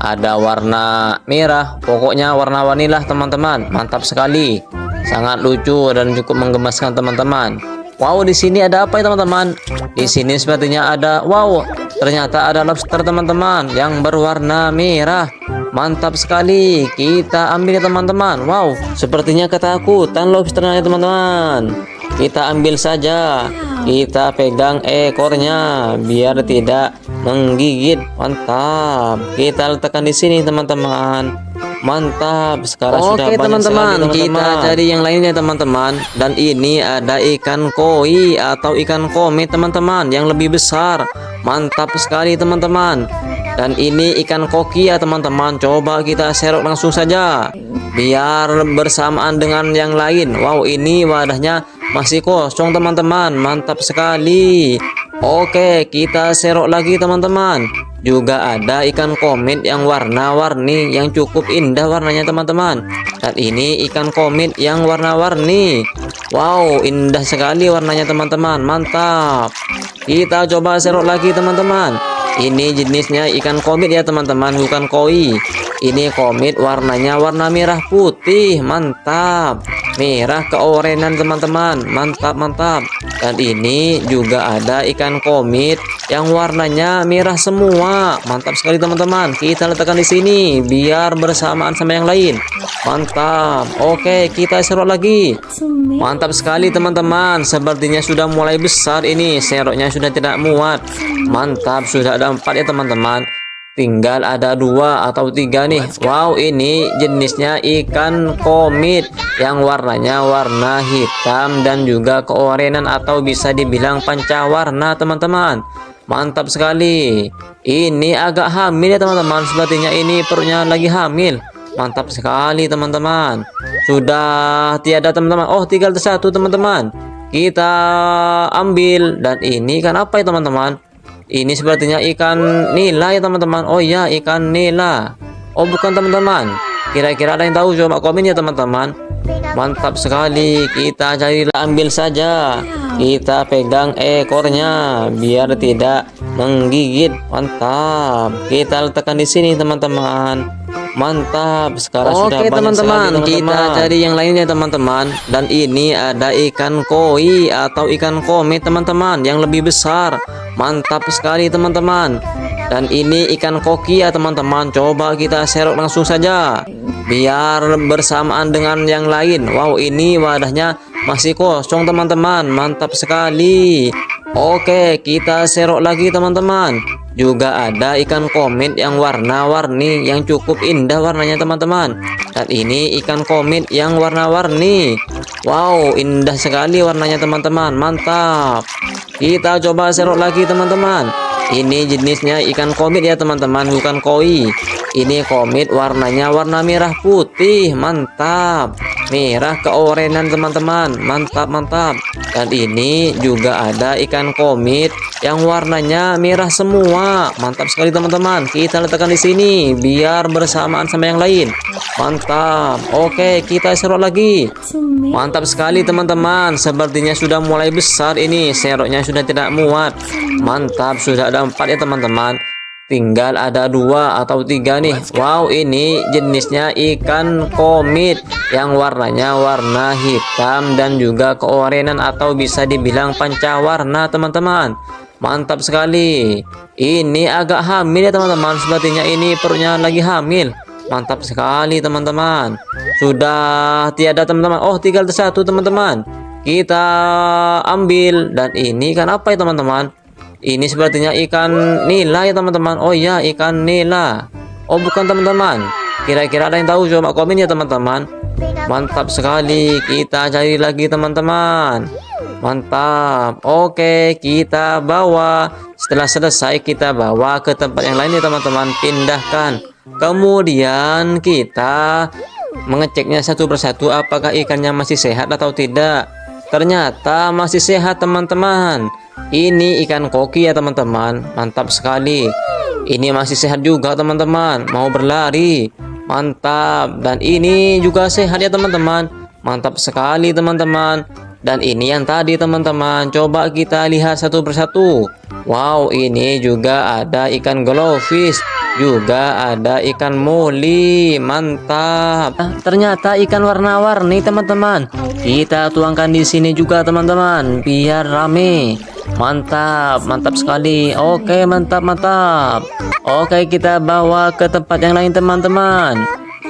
Ada warna merah. Pokoknya warna-warni lah teman-teman. Mantap sekali. Sangat lucu dan cukup menggemaskan teman-teman. Wow, di sini ada apa ya teman-teman? Di sini sepertinya ada, wow, ternyata ada lobster teman-teman yang berwarna merah. Mantap sekali. Kita ambil ya teman-teman. Wow, sepertinya ketakutan lobsternya ya teman-teman. Kita ambil saja. Kita pegang ekornya biar tidak menggigit. Mantap. Kita letakkan di sini teman-teman. Mantap, sekarang sudah Oke, banyak teman-teman, sekali, kita cari yang lainnya teman-teman. Dan ini ada ikan koi atau ikan komit teman-teman yang lebih besar. Mantap sekali teman-teman. Dan ini ikan koki ya teman-teman. Coba kita serok langsung saja biar bersamaan dengan yang lain. Wow, ini wadahnya masih kosong teman-teman. Mantap sekali. Oke, kita serok lagi teman-teman. Juga ada ikan komit yang warna-warni yang cukup indah warnanya teman-teman. Dan ini ikan komit yang warna-warni. Wow, indah sekali warnanya teman-teman. Mantap. Kita coba serok lagi teman-teman. Ini jenisnya ikan komit ya teman-teman, bukan koi. Ini komit warnanya warna merah putih. Mantap. Merah keorenan teman-teman. Mantap, mantap. Dan ini juga ada ikan komit yang warnanya merah semua. Mantap sekali teman-teman. Kita letakkan di sini biar bersamaan sama yang lain. Mantap. Oke, kita serok lagi. Mantap sekali teman-teman. Sepertinya sudah mulai besar ini. Seroknya sudah tidak muat. Mantap, sudah ada 4 ya teman-teman. Tinggal ada 2 atau 3 nih. Wow, ini jenisnya ikan komit yang warnanya warna hitam dan juga keorenan atau bisa dibilang pancawarna teman-teman. Mantap sekali. Ini agak hamil ya teman-teman. Sepertinya ini perutnya lagi hamil. Mantap sekali teman-teman. Sudah tiada teman-teman. Oh, tinggal satu teman-teman. Kita ambil. Dan ini kan apa ya teman-teman? Ini sepertinya ikan nila ya teman-teman. Oh ya, ikan nila. Oh, bukan teman-teman. Kira-kira ada yang tahu? Coba komen ya teman-teman. Mantap sekali. Kita carilah, ambil saja. Kita pegang ekornya biar tidak menggigit. Mantap. Kita letakkan di sini teman-teman. Mantap. Sekarang sudah banyak teman-teman, sekali, kita cari yang lainnya teman-teman. Dan ini ada ikan koi atau ikan komit teman-teman yang lebih besar. Mantap sekali teman-teman. Dan ini ikan koki ya teman-teman. Coba kita serok langsung saja biar bersamaan dengan yang lain. Wow, ini wadahnya masih kosong teman-teman. Mantap sekali. Oke, kita serok lagi teman-teman. Juga ada ikan komit yang warna-warni yang cukup indah warnanya teman-teman. Dan ini ikan komit yang warna-warni. Wow, indah sekali warnanya teman-teman. Mantap. Kita coba serok lagi teman-teman. Ini jenisnya ikan komit ya teman-teman, bukan koi. Ini komit warnanya warna merah putih. Mantap. Merah keorenan teman-teman. Mantap, mantap. Dan ini juga ada ikan komit yang warnanya merah semua. Mantap sekali teman-teman. Kita letakkan di sini biar bersamaan sama yang lain. Mantap. Oke, kita serok lagi. Mantap sekali teman-teman. Sepertinya sudah mulai besar ini. Seroknya sudah tidak muat. Mantap, sudah ada 4 ya teman-teman. Tinggal ada 2 atau 3 nih. Wow, ini jenisnya ikan komit yang warnanya warna hitam dan juga keorenan atau bisa dibilang pancawarna teman-teman. Mantap sekali. Ini agak hamil ya teman-teman. Sepertinya ini perutnya lagi hamil. Mantap sekali teman-teman. Sudah tiada teman-teman. Oh, tinggal satu teman-teman. Kita ambil. Dan ini kan apa ya teman-teman? Ini sepertinya ikan nila ya teman-teman. Oh ya, ikan nila. Oh, bukan teman-teman. Kira-kira ada yang tahu? Coba komen ya teman-teman. Mantap sekali. Kita cari lagi teman-teman. Mantap. Oke, kita bawa. Setelah selesai kita bawa ke tempat yang lain ya teman-teman. Pindahkan. Kemudian kita mengeceknya satu persatu apakah ikannya masih sehat atau tidak. Ternyata masih sehat teman-teman. Ini ikan koki ya teman-teman. Mantap sekali. Ini masih sehat juga teman-teman. Mau berlari. Mantap. Dan ini juga sehat ya teman-teman. Mantap sekali teman-teman. Dan ini yang tadi teman-teman. Coba kita lihat satu persatu. Wow, ini juga ada ikan glowfish. Juga ada ikan moli. Mantap. Ternyata ikan warna-warni teman-teman. Kita tuangkan di sini juga teman-teman biar rame. Mantap, mantap sekali. Oke, mantap, mantap. Oke, kita bawa ke tempat yang lain teman-teman.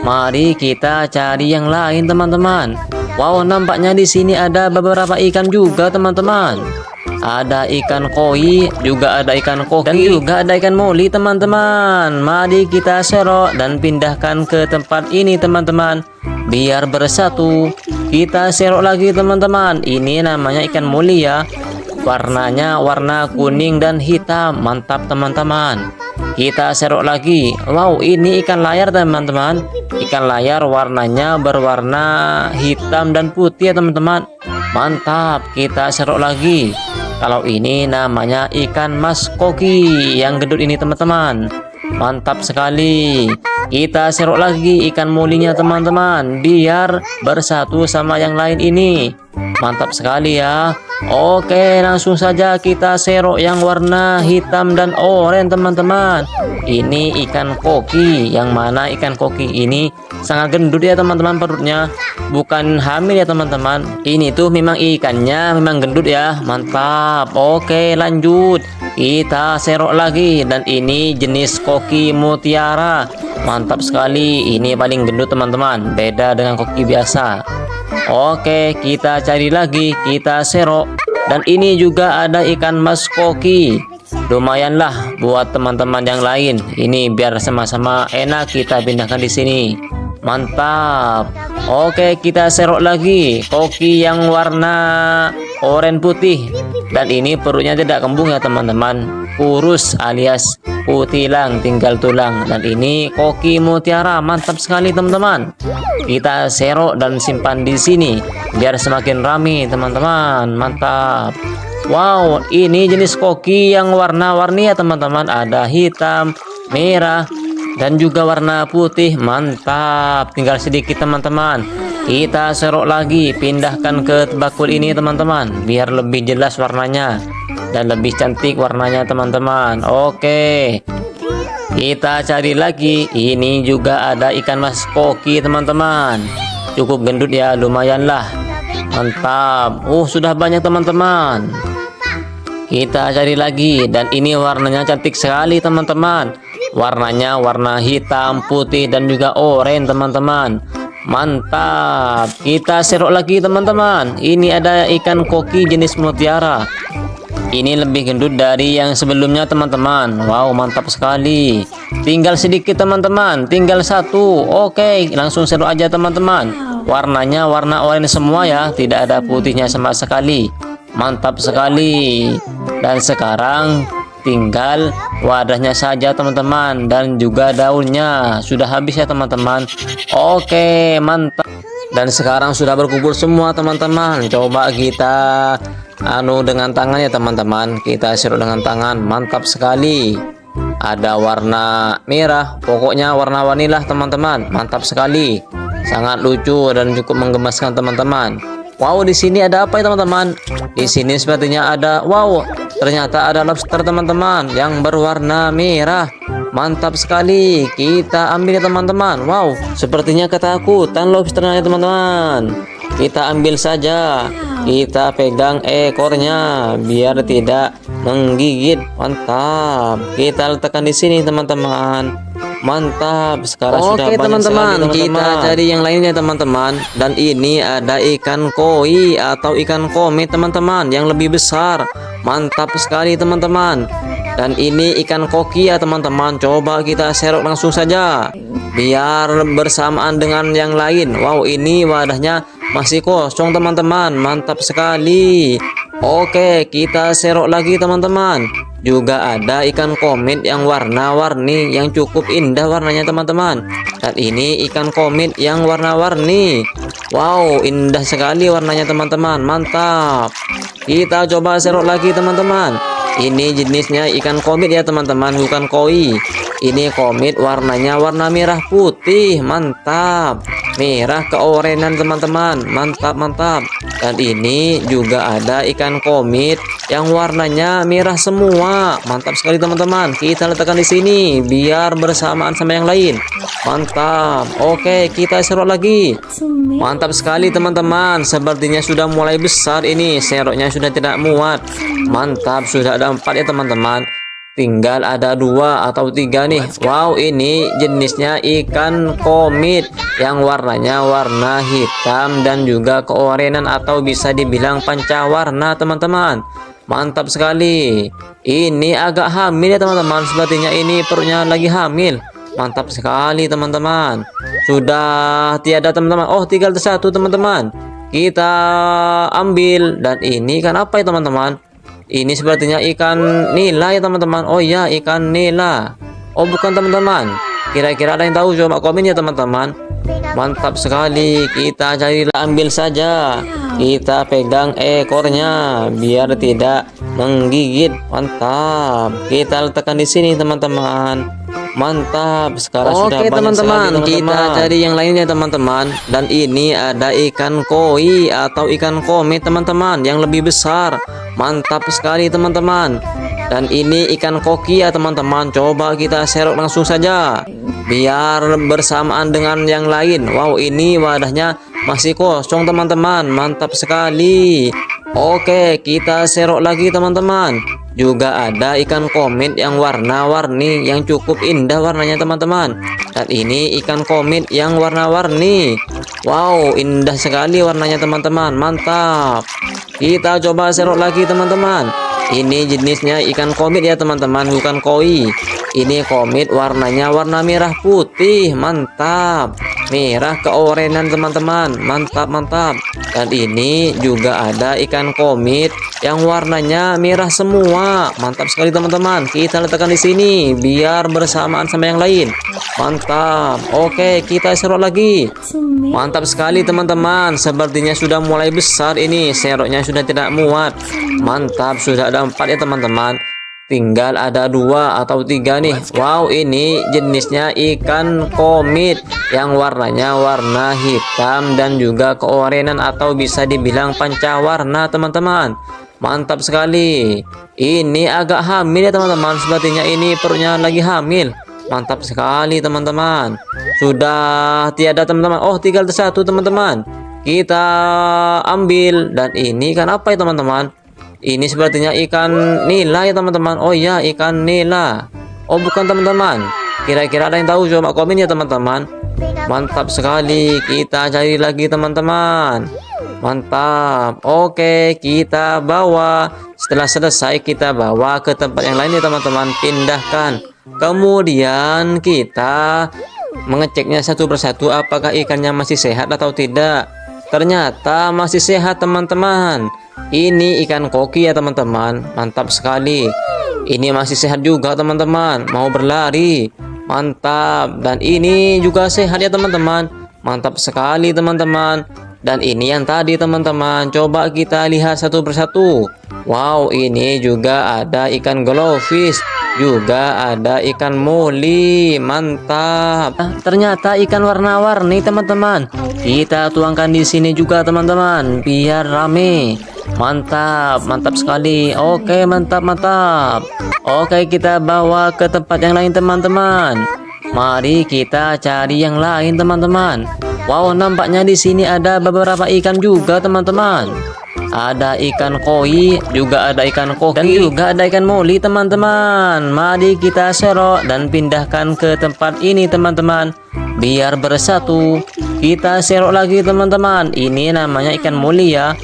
Mari kita cari yang lain teman-teman. Wow, nampaknya di sini ada beberapa ikan juga teman-teman. ada ikan koi, juga ada ikan koki, dan juga ada ikan moli teman-teman. Mari kita serok dan pindahkan ke tempat ini teman-teman, biar bersatu. Kita serok lagi teman-teman. Ini namanya ikan moli ya. Warnanya warna kuning dan hitam. Mantap teman-teman. Kita serok lagi. Wow, ini ikan layar teman-teman. Ikan layar warnanya berwarna hitam dan putih ya teman-teman. Mantap. Kita serok lagi. Kalau ini namanya ikan mas koki yang gendut ini teman-teman. Mantap sekali. Kita serok lagi ikan molinya teman-teman, biar bersatu sama yang lain ini. Mantap sekali ya. Oke, langsung saja kita serok yang warna hitam dan oranye teman-teman. Ini ikan koki, yang mana ikan koki ini sangat gendut ya teman-teman perutnya. Bukan hamil ya teman-teman. Ini tuh memang ikannya memang gendut ya. Mantap. Oke, lanjut. Kita serok lagi, dan ini jenis koki mutiara. Mantap sekali. Ini paling gendut teman-teman. Beda dengan koki biasa. Oke, kita cari lagi. Kita serok. Dan ini juga ada ikan mas koki. Lumayanlah buat teman-teman yang lain. Ini biar sama-sama enak kita pindahkan di sini. Mantap. Oke, kita serok lagi koki yang warna oranye putih. Dan ini perutnya tidak kembung ya teman-teman. Kurus alias putilang, tinggal tulang. Dan ini koki mutiara. Mantap sekali teman-teman. Kita serok dan simpan di sini biar semakin ramai teman-teman. Mantap. Wow, ini jenis koki yang warna-warni ya teman-teman. Ada hitam, merah, dan juga warna putih. Mantap. Tinggal sedikit teman-teman. Kita serok lagi, pindahkan ke bakul ini teman-teman, biar lebih jelas warnanya dan lebih cantik warnanya teman-teman. Oke, kita cari lagi. Ini juga ada ikan mas koki teman-teman. Cukup gendut ya, lumayan lah. Mantap. Sudah banyak teman-teman. Kita cari lagi, dan ini warnanya cantik sekali teman-teman. Warnanya warna hitam, putih, dan juga oranye teman-teman. Mantap. Kita serok lagi teman-teman. Ini ada ikan koki jenis mutiara. Ini lebih gendut dari yang sebelumnya teman-teman. Wow, mantap sekali. Tinggal sedikit teman-teman, tinggal satu. Oke, langsung serok aja teman-teman. Warnanya warna oranye semua ya, tidak ada putihnya sama sekali. Mantap sekali. Dan sekarang tinggal wadahnya saja teman-teman, dan juga daunnya sudah habis ya teman-teman. Oke, mantap. Dan sekarang sudah berkumpul semua teman-teman. Coba kita dengan tangan ya teman-teman. Kita serok dengan tangan. Mantap sekali. Ada warna merah, pokoknya warna-warni lah teman-teman. Mantap sekali. Sangat lucu dan cukup menggemaskan teman-teman. Wow, di sini ada apa ya teman-teman? Di sini sepertinya ada, wow, ternyata ada lobster teman-teman yang berwarna merah. Mantap sekali. Kita ambil ya teman-teman. Wow, sepertinya ketakutan lobsternya teman-teman. Kita ambil saja. Kita pegang ekornya biar tidak menggigit. Mantap. Kita letakkan di sini teman-teman. Mantap. Sekarang sudah banyak teman-teman. Kita cari yang lainnya teman-teman. Dan ini ada ikan koi atau ikan komet teman-teman yang lebih besar. Mantap sekali teman-teman. Dan ini ikan koki ya teman-teman. Coba kita serok langsung saja biar bersamaan dengan yang lain. Wow, ini wadahnya masih kosong teman-teman. Mantap sekali. Oke, kita serok lagi teman-teman. Juga ada ikan komet yang warna-warni yang cukup indah warnanya teman-teman. Dan ini ikan komet yang warna-warni. Wow, indah sekali warnanya teman-teman. Mantap. Kita coba serok lagi teman-teman. Ini jenisnya ikan komet ya teman-teman, bukan koi. Ini komet warnanya warna merah putih. Mantap. Merah keorenan teman-teman. Mantap, mantap. Dan ini juga ada ikan komet yang warnanya merah semua. Mantap sekali teman-teman. Kita letakkan di sini biar bersamaan sama yang lain. Mantap. Oke, kita serok lagi. Mantap sekali teman-teman. Sepertinya sudah mulai besar ini. Seroknya sudah tidak muat. Mantap, sudah ada 4 ya teman-teman. Tinggal ada 2 atau 3 nih. Wow, ini jenisnya ikan komet yang warnanya warna hitam dan juga keorenan atau bisa dibilang pancawarna teman-teman. Mantap sekali. Ini agak hamil ya teman-teman. Sepertinya ini perutnya lagi hamil. Mantap sekali teman-teman. Sudah tiada teman-teman. Oh, tinggal satu teman-teman. Kita ambil. Dan ini ikan apa ya teman-teman? Ini sepertinya ikan nila ya teman-teman. Oh ya, ikan nila. Oh bukan teman-teman. Kira-kira ada yang tahu? Coba komen ya teman-teman. Mantap sekali. Kita cari, ambil saja. Kita pegang ekornya biar tidak menggigit. Mantap. Kita letakkan di sini teman-teman. Mantap. Sekarang sudah banyak teman-teman. Kita cari yang lainnya teman-teman. Dan ini ada ikan koi atau ikan komet teman-teman yang lebih besar. Mantap sekali teman-teman. Dan ini ikan koki ya teman-teman. Coba kita serok langsung saja biar bersamaan dengan yang lain. Wow, ini wadahnya masih kosong teman-teman. Mantap sekali. Oke, kita serok lagi teman-teman. Juga ada ikan komet yang warna-warni yang cukup indah warnanya teman-teman. Dan ini ikan komet yang warna-warni. Wow, indah sekali warnanya teman-teman. Mantap. Kita coba serok lagi teman-teman. Ini jenisnya ikan komet ya teman-teman, bukan koi. Ini komet warnanya warna merah putih. Mantap. Merah keorenan teman-teman. Mantap, mantap. Dan ini juga ada ikan komet yang warnanya merah semua. Mantap sekali teman-teman. Kita letakkan di sini biar bersamaan sama yang lain. Mantap. Oke, kita serok lagi. Mantap sekali teman-teman. Sepertinya sudah mulai besar ini. Seroknya sudah tidak muat. Mantap, sudah ada 4 ya teman-teman. Tinggal ada 2 atau 3 nih. Wow, ini jenisnya ikan komet yang warnanya warna hitam dan juga keorenan atau bisa dibilang pancawarna teman-teman. Mantap sekali. Ini agak hamil ya teman-teman. Sepertinya ini perutnya lagi hamil. Mantap sekali teman-teman. Sudah tiada teman-teman. Oh, tinggal satu teman-teman. Kita ambil. Dan ini ikan apa ya teman-teman? Ini sepertinya ikan nila ya teman-teman. Oh ya, ikan nila. Oh bukan teman-teman. Kira-kira ada yang tahu? Coba komen ya teman-teman. Mantap sekali. Kita cari lagi teman-teman. Mantap. Oke, kita bawa. Setelah selesai kita bawa ke tempat yang lain ya teman-teman. Pindahkan. Kemudian kita mengeceknya satu persatu apakah ikannya masih sehat atau tidak. Ternyata masih sehat teman-teman. Ini ikan koki ya teman-teman. Mantap sekali. Ini masih sehat juga teman-teman. Mau berlari. Mantap. Dan ini juga sehat ya teman-teman. Mantap sekali teman-teman. Dan ini yang tadi teman-teman. Coba kita lihat satu persatu. Wow, ini juga ada ikan glowfish. Juga ada ikan moli. Mantap. Ternyata ikan warna-warni teman-teman. Kita tuangkan di sini juga teman-teman biar rame. Mantap, mantap sekali. Oke, mantap, mantap. Oke, kita bawa ke tempat yang lain teman-teman. Mari kita cari yang lain teman-teman. Wow, nampaknya di sini ada beberapa ikan juga teman-teman. Ada ikan koi, juga ada ikan koki, dan juga ada ikan moli teman-teman. Mari kita serok dan pindahkan ke tempat ini teman-teman biar bersatu. Kita serok lagi teman-teman. Ini namanya ikan moli ya.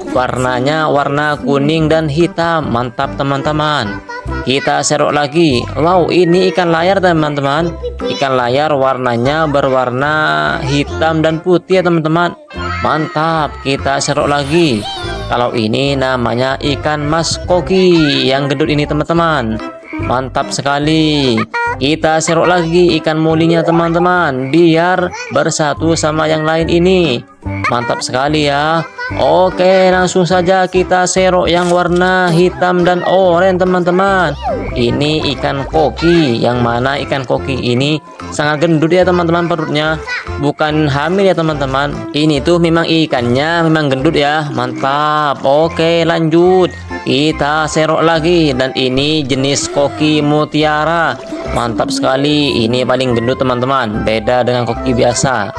Warnanya warna kuning dan hitam. Mantap teman-teman. Kita serok lagi. Wow, ini ikan layar teman-teman. Ikan layar warnanya berwarna hitam dan putih ya teman-teman. Mantap. Kita serok lagi. Kalau ini namanya ikan mas koki yang gendut ini teman-teman. Mantap sekali. Kita serok lagi ikan molinya teman-teman biar bersatu sama yang lain ini. Mantap sekali ya. Oke, langsung saja kita serok yang warna hitam dan oranye teman-teman. Ini ikan koki, yang mana ikan koki ini sangat gendut ya teman-teman perutnya. Bukan hamil ya teman-teman. Ini tuh memang ikannya memang gendut ya. Mantap. Oke, lanjut. Kita serok lagi. Dan ini jenis koki mutiara. Mantap sekali. Ini paling gendut teman-teman. Beda dengan koki biasa.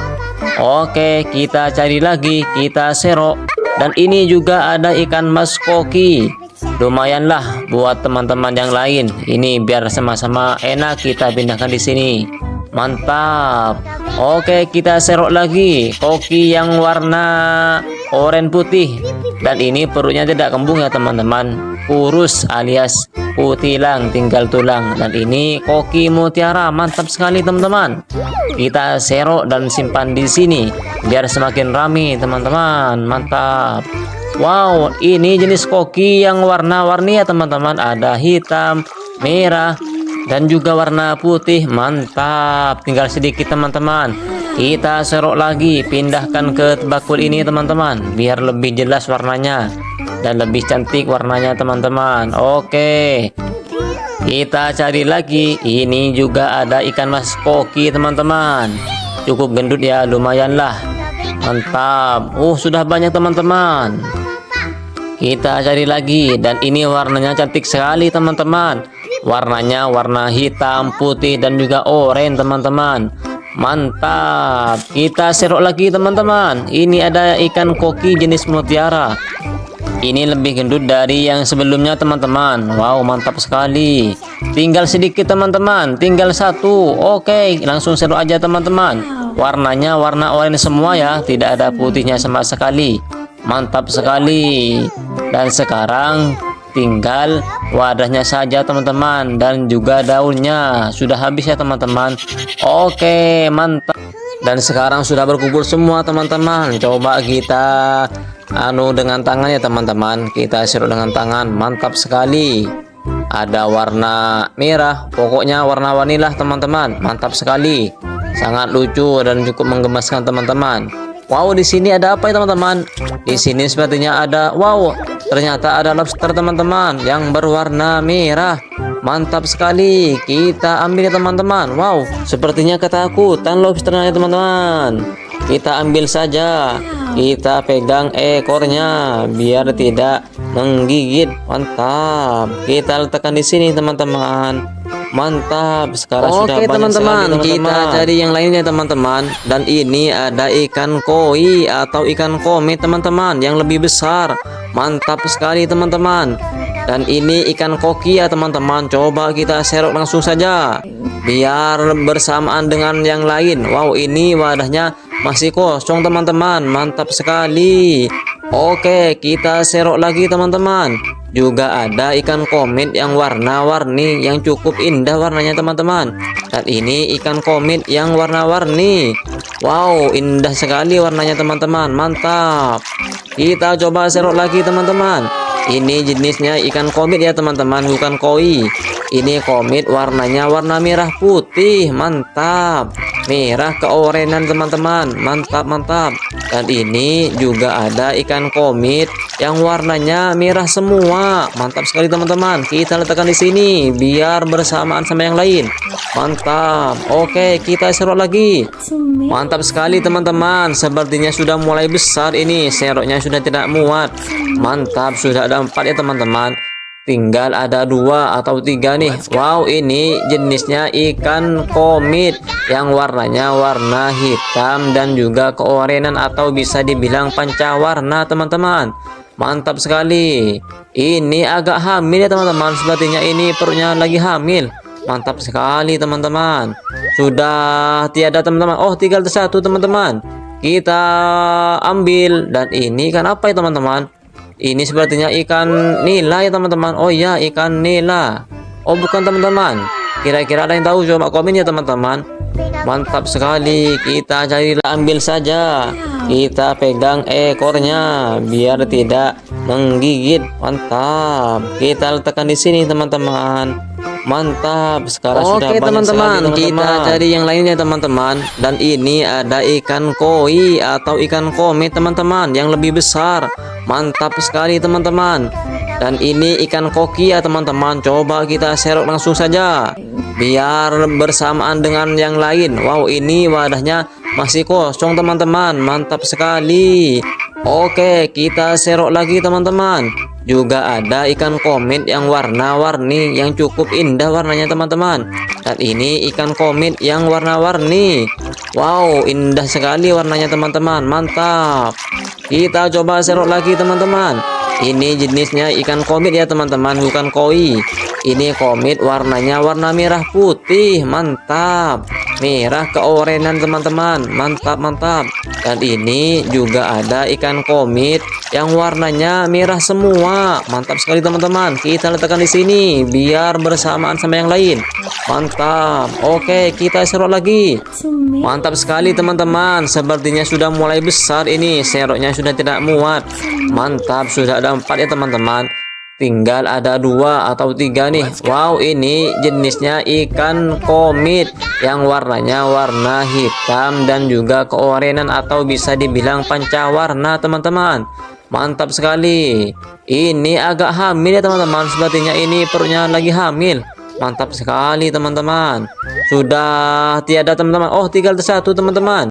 Oke, kita cari lagi. Kita serok. Dan ini juga ada ikan mas koki. Lumayanlah buat teman-teman yang lain. Ini biar sama-sama enak kita pindahkan di sini. Mantap. Oke, kita serok lagi koki yang warna oranye putih. Dan ini perutnya tidak kembung ya teman-teman, kurus alias putilang tinggal tulang. Dan ini koki mutiara, mantap sekali teman-teman. Kita serok dan simpan di sini biar semakin rame teman-teman, mantap. Wow, ini jenis koki yang warna-warni ya teman-teman, ada hitam, merah, dan juga warna putih, mantap. Tinggal sedikit teman-teman, kita serok lagi, pindahkan ke bakul ini teman-teman biar lebih jelas warnanya dan lebih cantik warnanya teman-teman. Oke, kita cari lagi. Ini juga ada ikan mas koki teman-teman, cukup gendut ya, lumayan lah, mantap. Sudah banyak teman-teman. Kita cari lagi, dan ini warnanya cantik sekali teman-teman. Warnanya warna hitam, putih, dan juga oranye teman-teman, mantap. Kita serok lagi teman-teman. Ini ada ikan koki jenis mutiara. Ini lebih gendut dari yang sebelumnya teman-teman. Wow, mantap sekali. Tinggal sedikit teman-teman, tinggal satu. Oke, langsung serok aja teman-teman. Warnanya warna oranye semua ya, tidak ada putihnya sama sekali, mantap sekali. Dan sekarang tinggal wadahnya saja teman-teman, dan juga daunnya sudah habis ya teman-teman. Oke, mantap. Dan sekarang sudah berkumpul semua teman-teman. Coba kita dengan tangan ya teman-teman, kita serut dengan tangan, mantap sekali. Ada warna merah, pokoknya warna-warni lah teman-teman, mantap sekali, sangat lucu dan cukup menggemaskan teman-teman. Wow, di sini ada apa ya teman-teman? Di sini sepertinya ada, wow, ternyata ada lobster teman-teman yang berwarna merah. Mantap sekali. Kita ambil ya teman-teman. Wow, sepertinya ketakutan lobsternya teman-teman. Kita ambil saja. Kita pegang ekornya biar tidak menggigit. Mantap. Kita letakkan di sini teman-teman. Mantap. Sekarang sudah banyak teman-teman. Kita cari yang lainnya teman-teman. Dan ini ada ikan koi atau ikan komet teman-teman yang lebih besar. Mantap sekali teman-teman. Dan ini ikan koki ya teman-teman. Coba kita serok langsung saja biar bersamaan dengan yang lain. Wow, ini wadahnya masih kosong teman-teman, mantap sekali. Oke, kita serok lagi teman-teman. Juga ada ikan komet yang warna-warni yang cukup indah warnanya teman-teman. Dan ini ikan komet yang warna-warni. Wow, indah sekali warnanya teman-teman, mantap. Kita coba serok lagi teman-teman. Ini jenisnya ikan komet ya teman-teman, bukan koi. Ini komet, warnanya warna merah putih, mantap. Merah keorenan teman-teman, mantap. Dan ini juga ada ikan komet yang warnanya merah semua, mantap sekali teman-teman. Kita letakkan di sini biar bersamaan sama yang lain, mantap. Oke, kita serok lagi. Mantap sekali teman-teman. Sepertinya sudah mulai besar ini, seroknya sudah tidak muat. Mantap, sudah ada 4 ya teman-teman. Tinggal ada 2 atau 3 nih. Wow, ini jenisnya ikan komet yang warnanya warna hitam dan juga keorenan atau bisa dibilang pancawarna teman-teman. Mantap sekali. Ini agak hamil ya teman-teman. Sepertinya ini perutnya lagi hamil. Mantap sekali teman-teman. Sudah tiada teman-teman. Oh, tinggal satu teman-teman. Kita ambil. Dan ini ikan apa ya teman-teman? Ini sepertinya ikan nila ya teman-teman. Oh iya, ikan nila. Oh bukan teman-teman. Kira-kira ada yang tahu? Coba komen ya teman-teman. Mantap sekali. Kita cari, ambil saja. Kita pegang ekornya biar tidak menggigit. Mantap. Kita letakkan di sini teman-teman. Mantap. Sekarang sudah banyak teman-teman. Kita cari yang lainnya teman-teman. Dan ini ada ikan koi atau ikan komet teman-teman yang lebih besar. Mantap sekali teman-teman. Dan ini ikan koki ya teman-teman. Coba kita serok langsung saja biar bersamaan dengan yang lain. Wow, ini wadahnya masih kosong teman-teman, mantap sekali. Oke, kita serok lagi teman-teman. Juga ada ikan komet yang warna-warni yang cukup indah warnanya teman-teman. Dan ini ikan komet yang warna-warni. Wow, indah sekali warnanya teman-teman, mantap. Kita coba serok lagi teman-teman. Ini jenisnya ikan komet ya teman-teman, bukan koi. Ini komet, warnanya warna merah putih, mantap. merah keorenan teman-teman. Mantap mantap. Dan ini juga ada ikan komit yang warnanya merah semua. Mantap sekali teman-teman. Kita letakkan di sini biar bersamaan sama yang lain. Mantap. Oke, kita serok lagi. Mantap sekali teman-teman. Sepertinya sudah mulai besar ini. Seroknya sudah tidak muat. Mantap, sudah ada 4 ya teman-teman. Tinggal ada 2 atau 3 nih. Wow, ini jenisnya ikan komit yang warnanya warna hitam dan juga keorenan atau bisa dibilang pancawarna teman-teman. Mantap sekali. Ini agak hamil ya teman-teman. Sepertinya ini perutnya lagi hamil. Mantap sekali teman-teman. Sudah tiada teman-teman. Oh, tinggal satu teman-teman.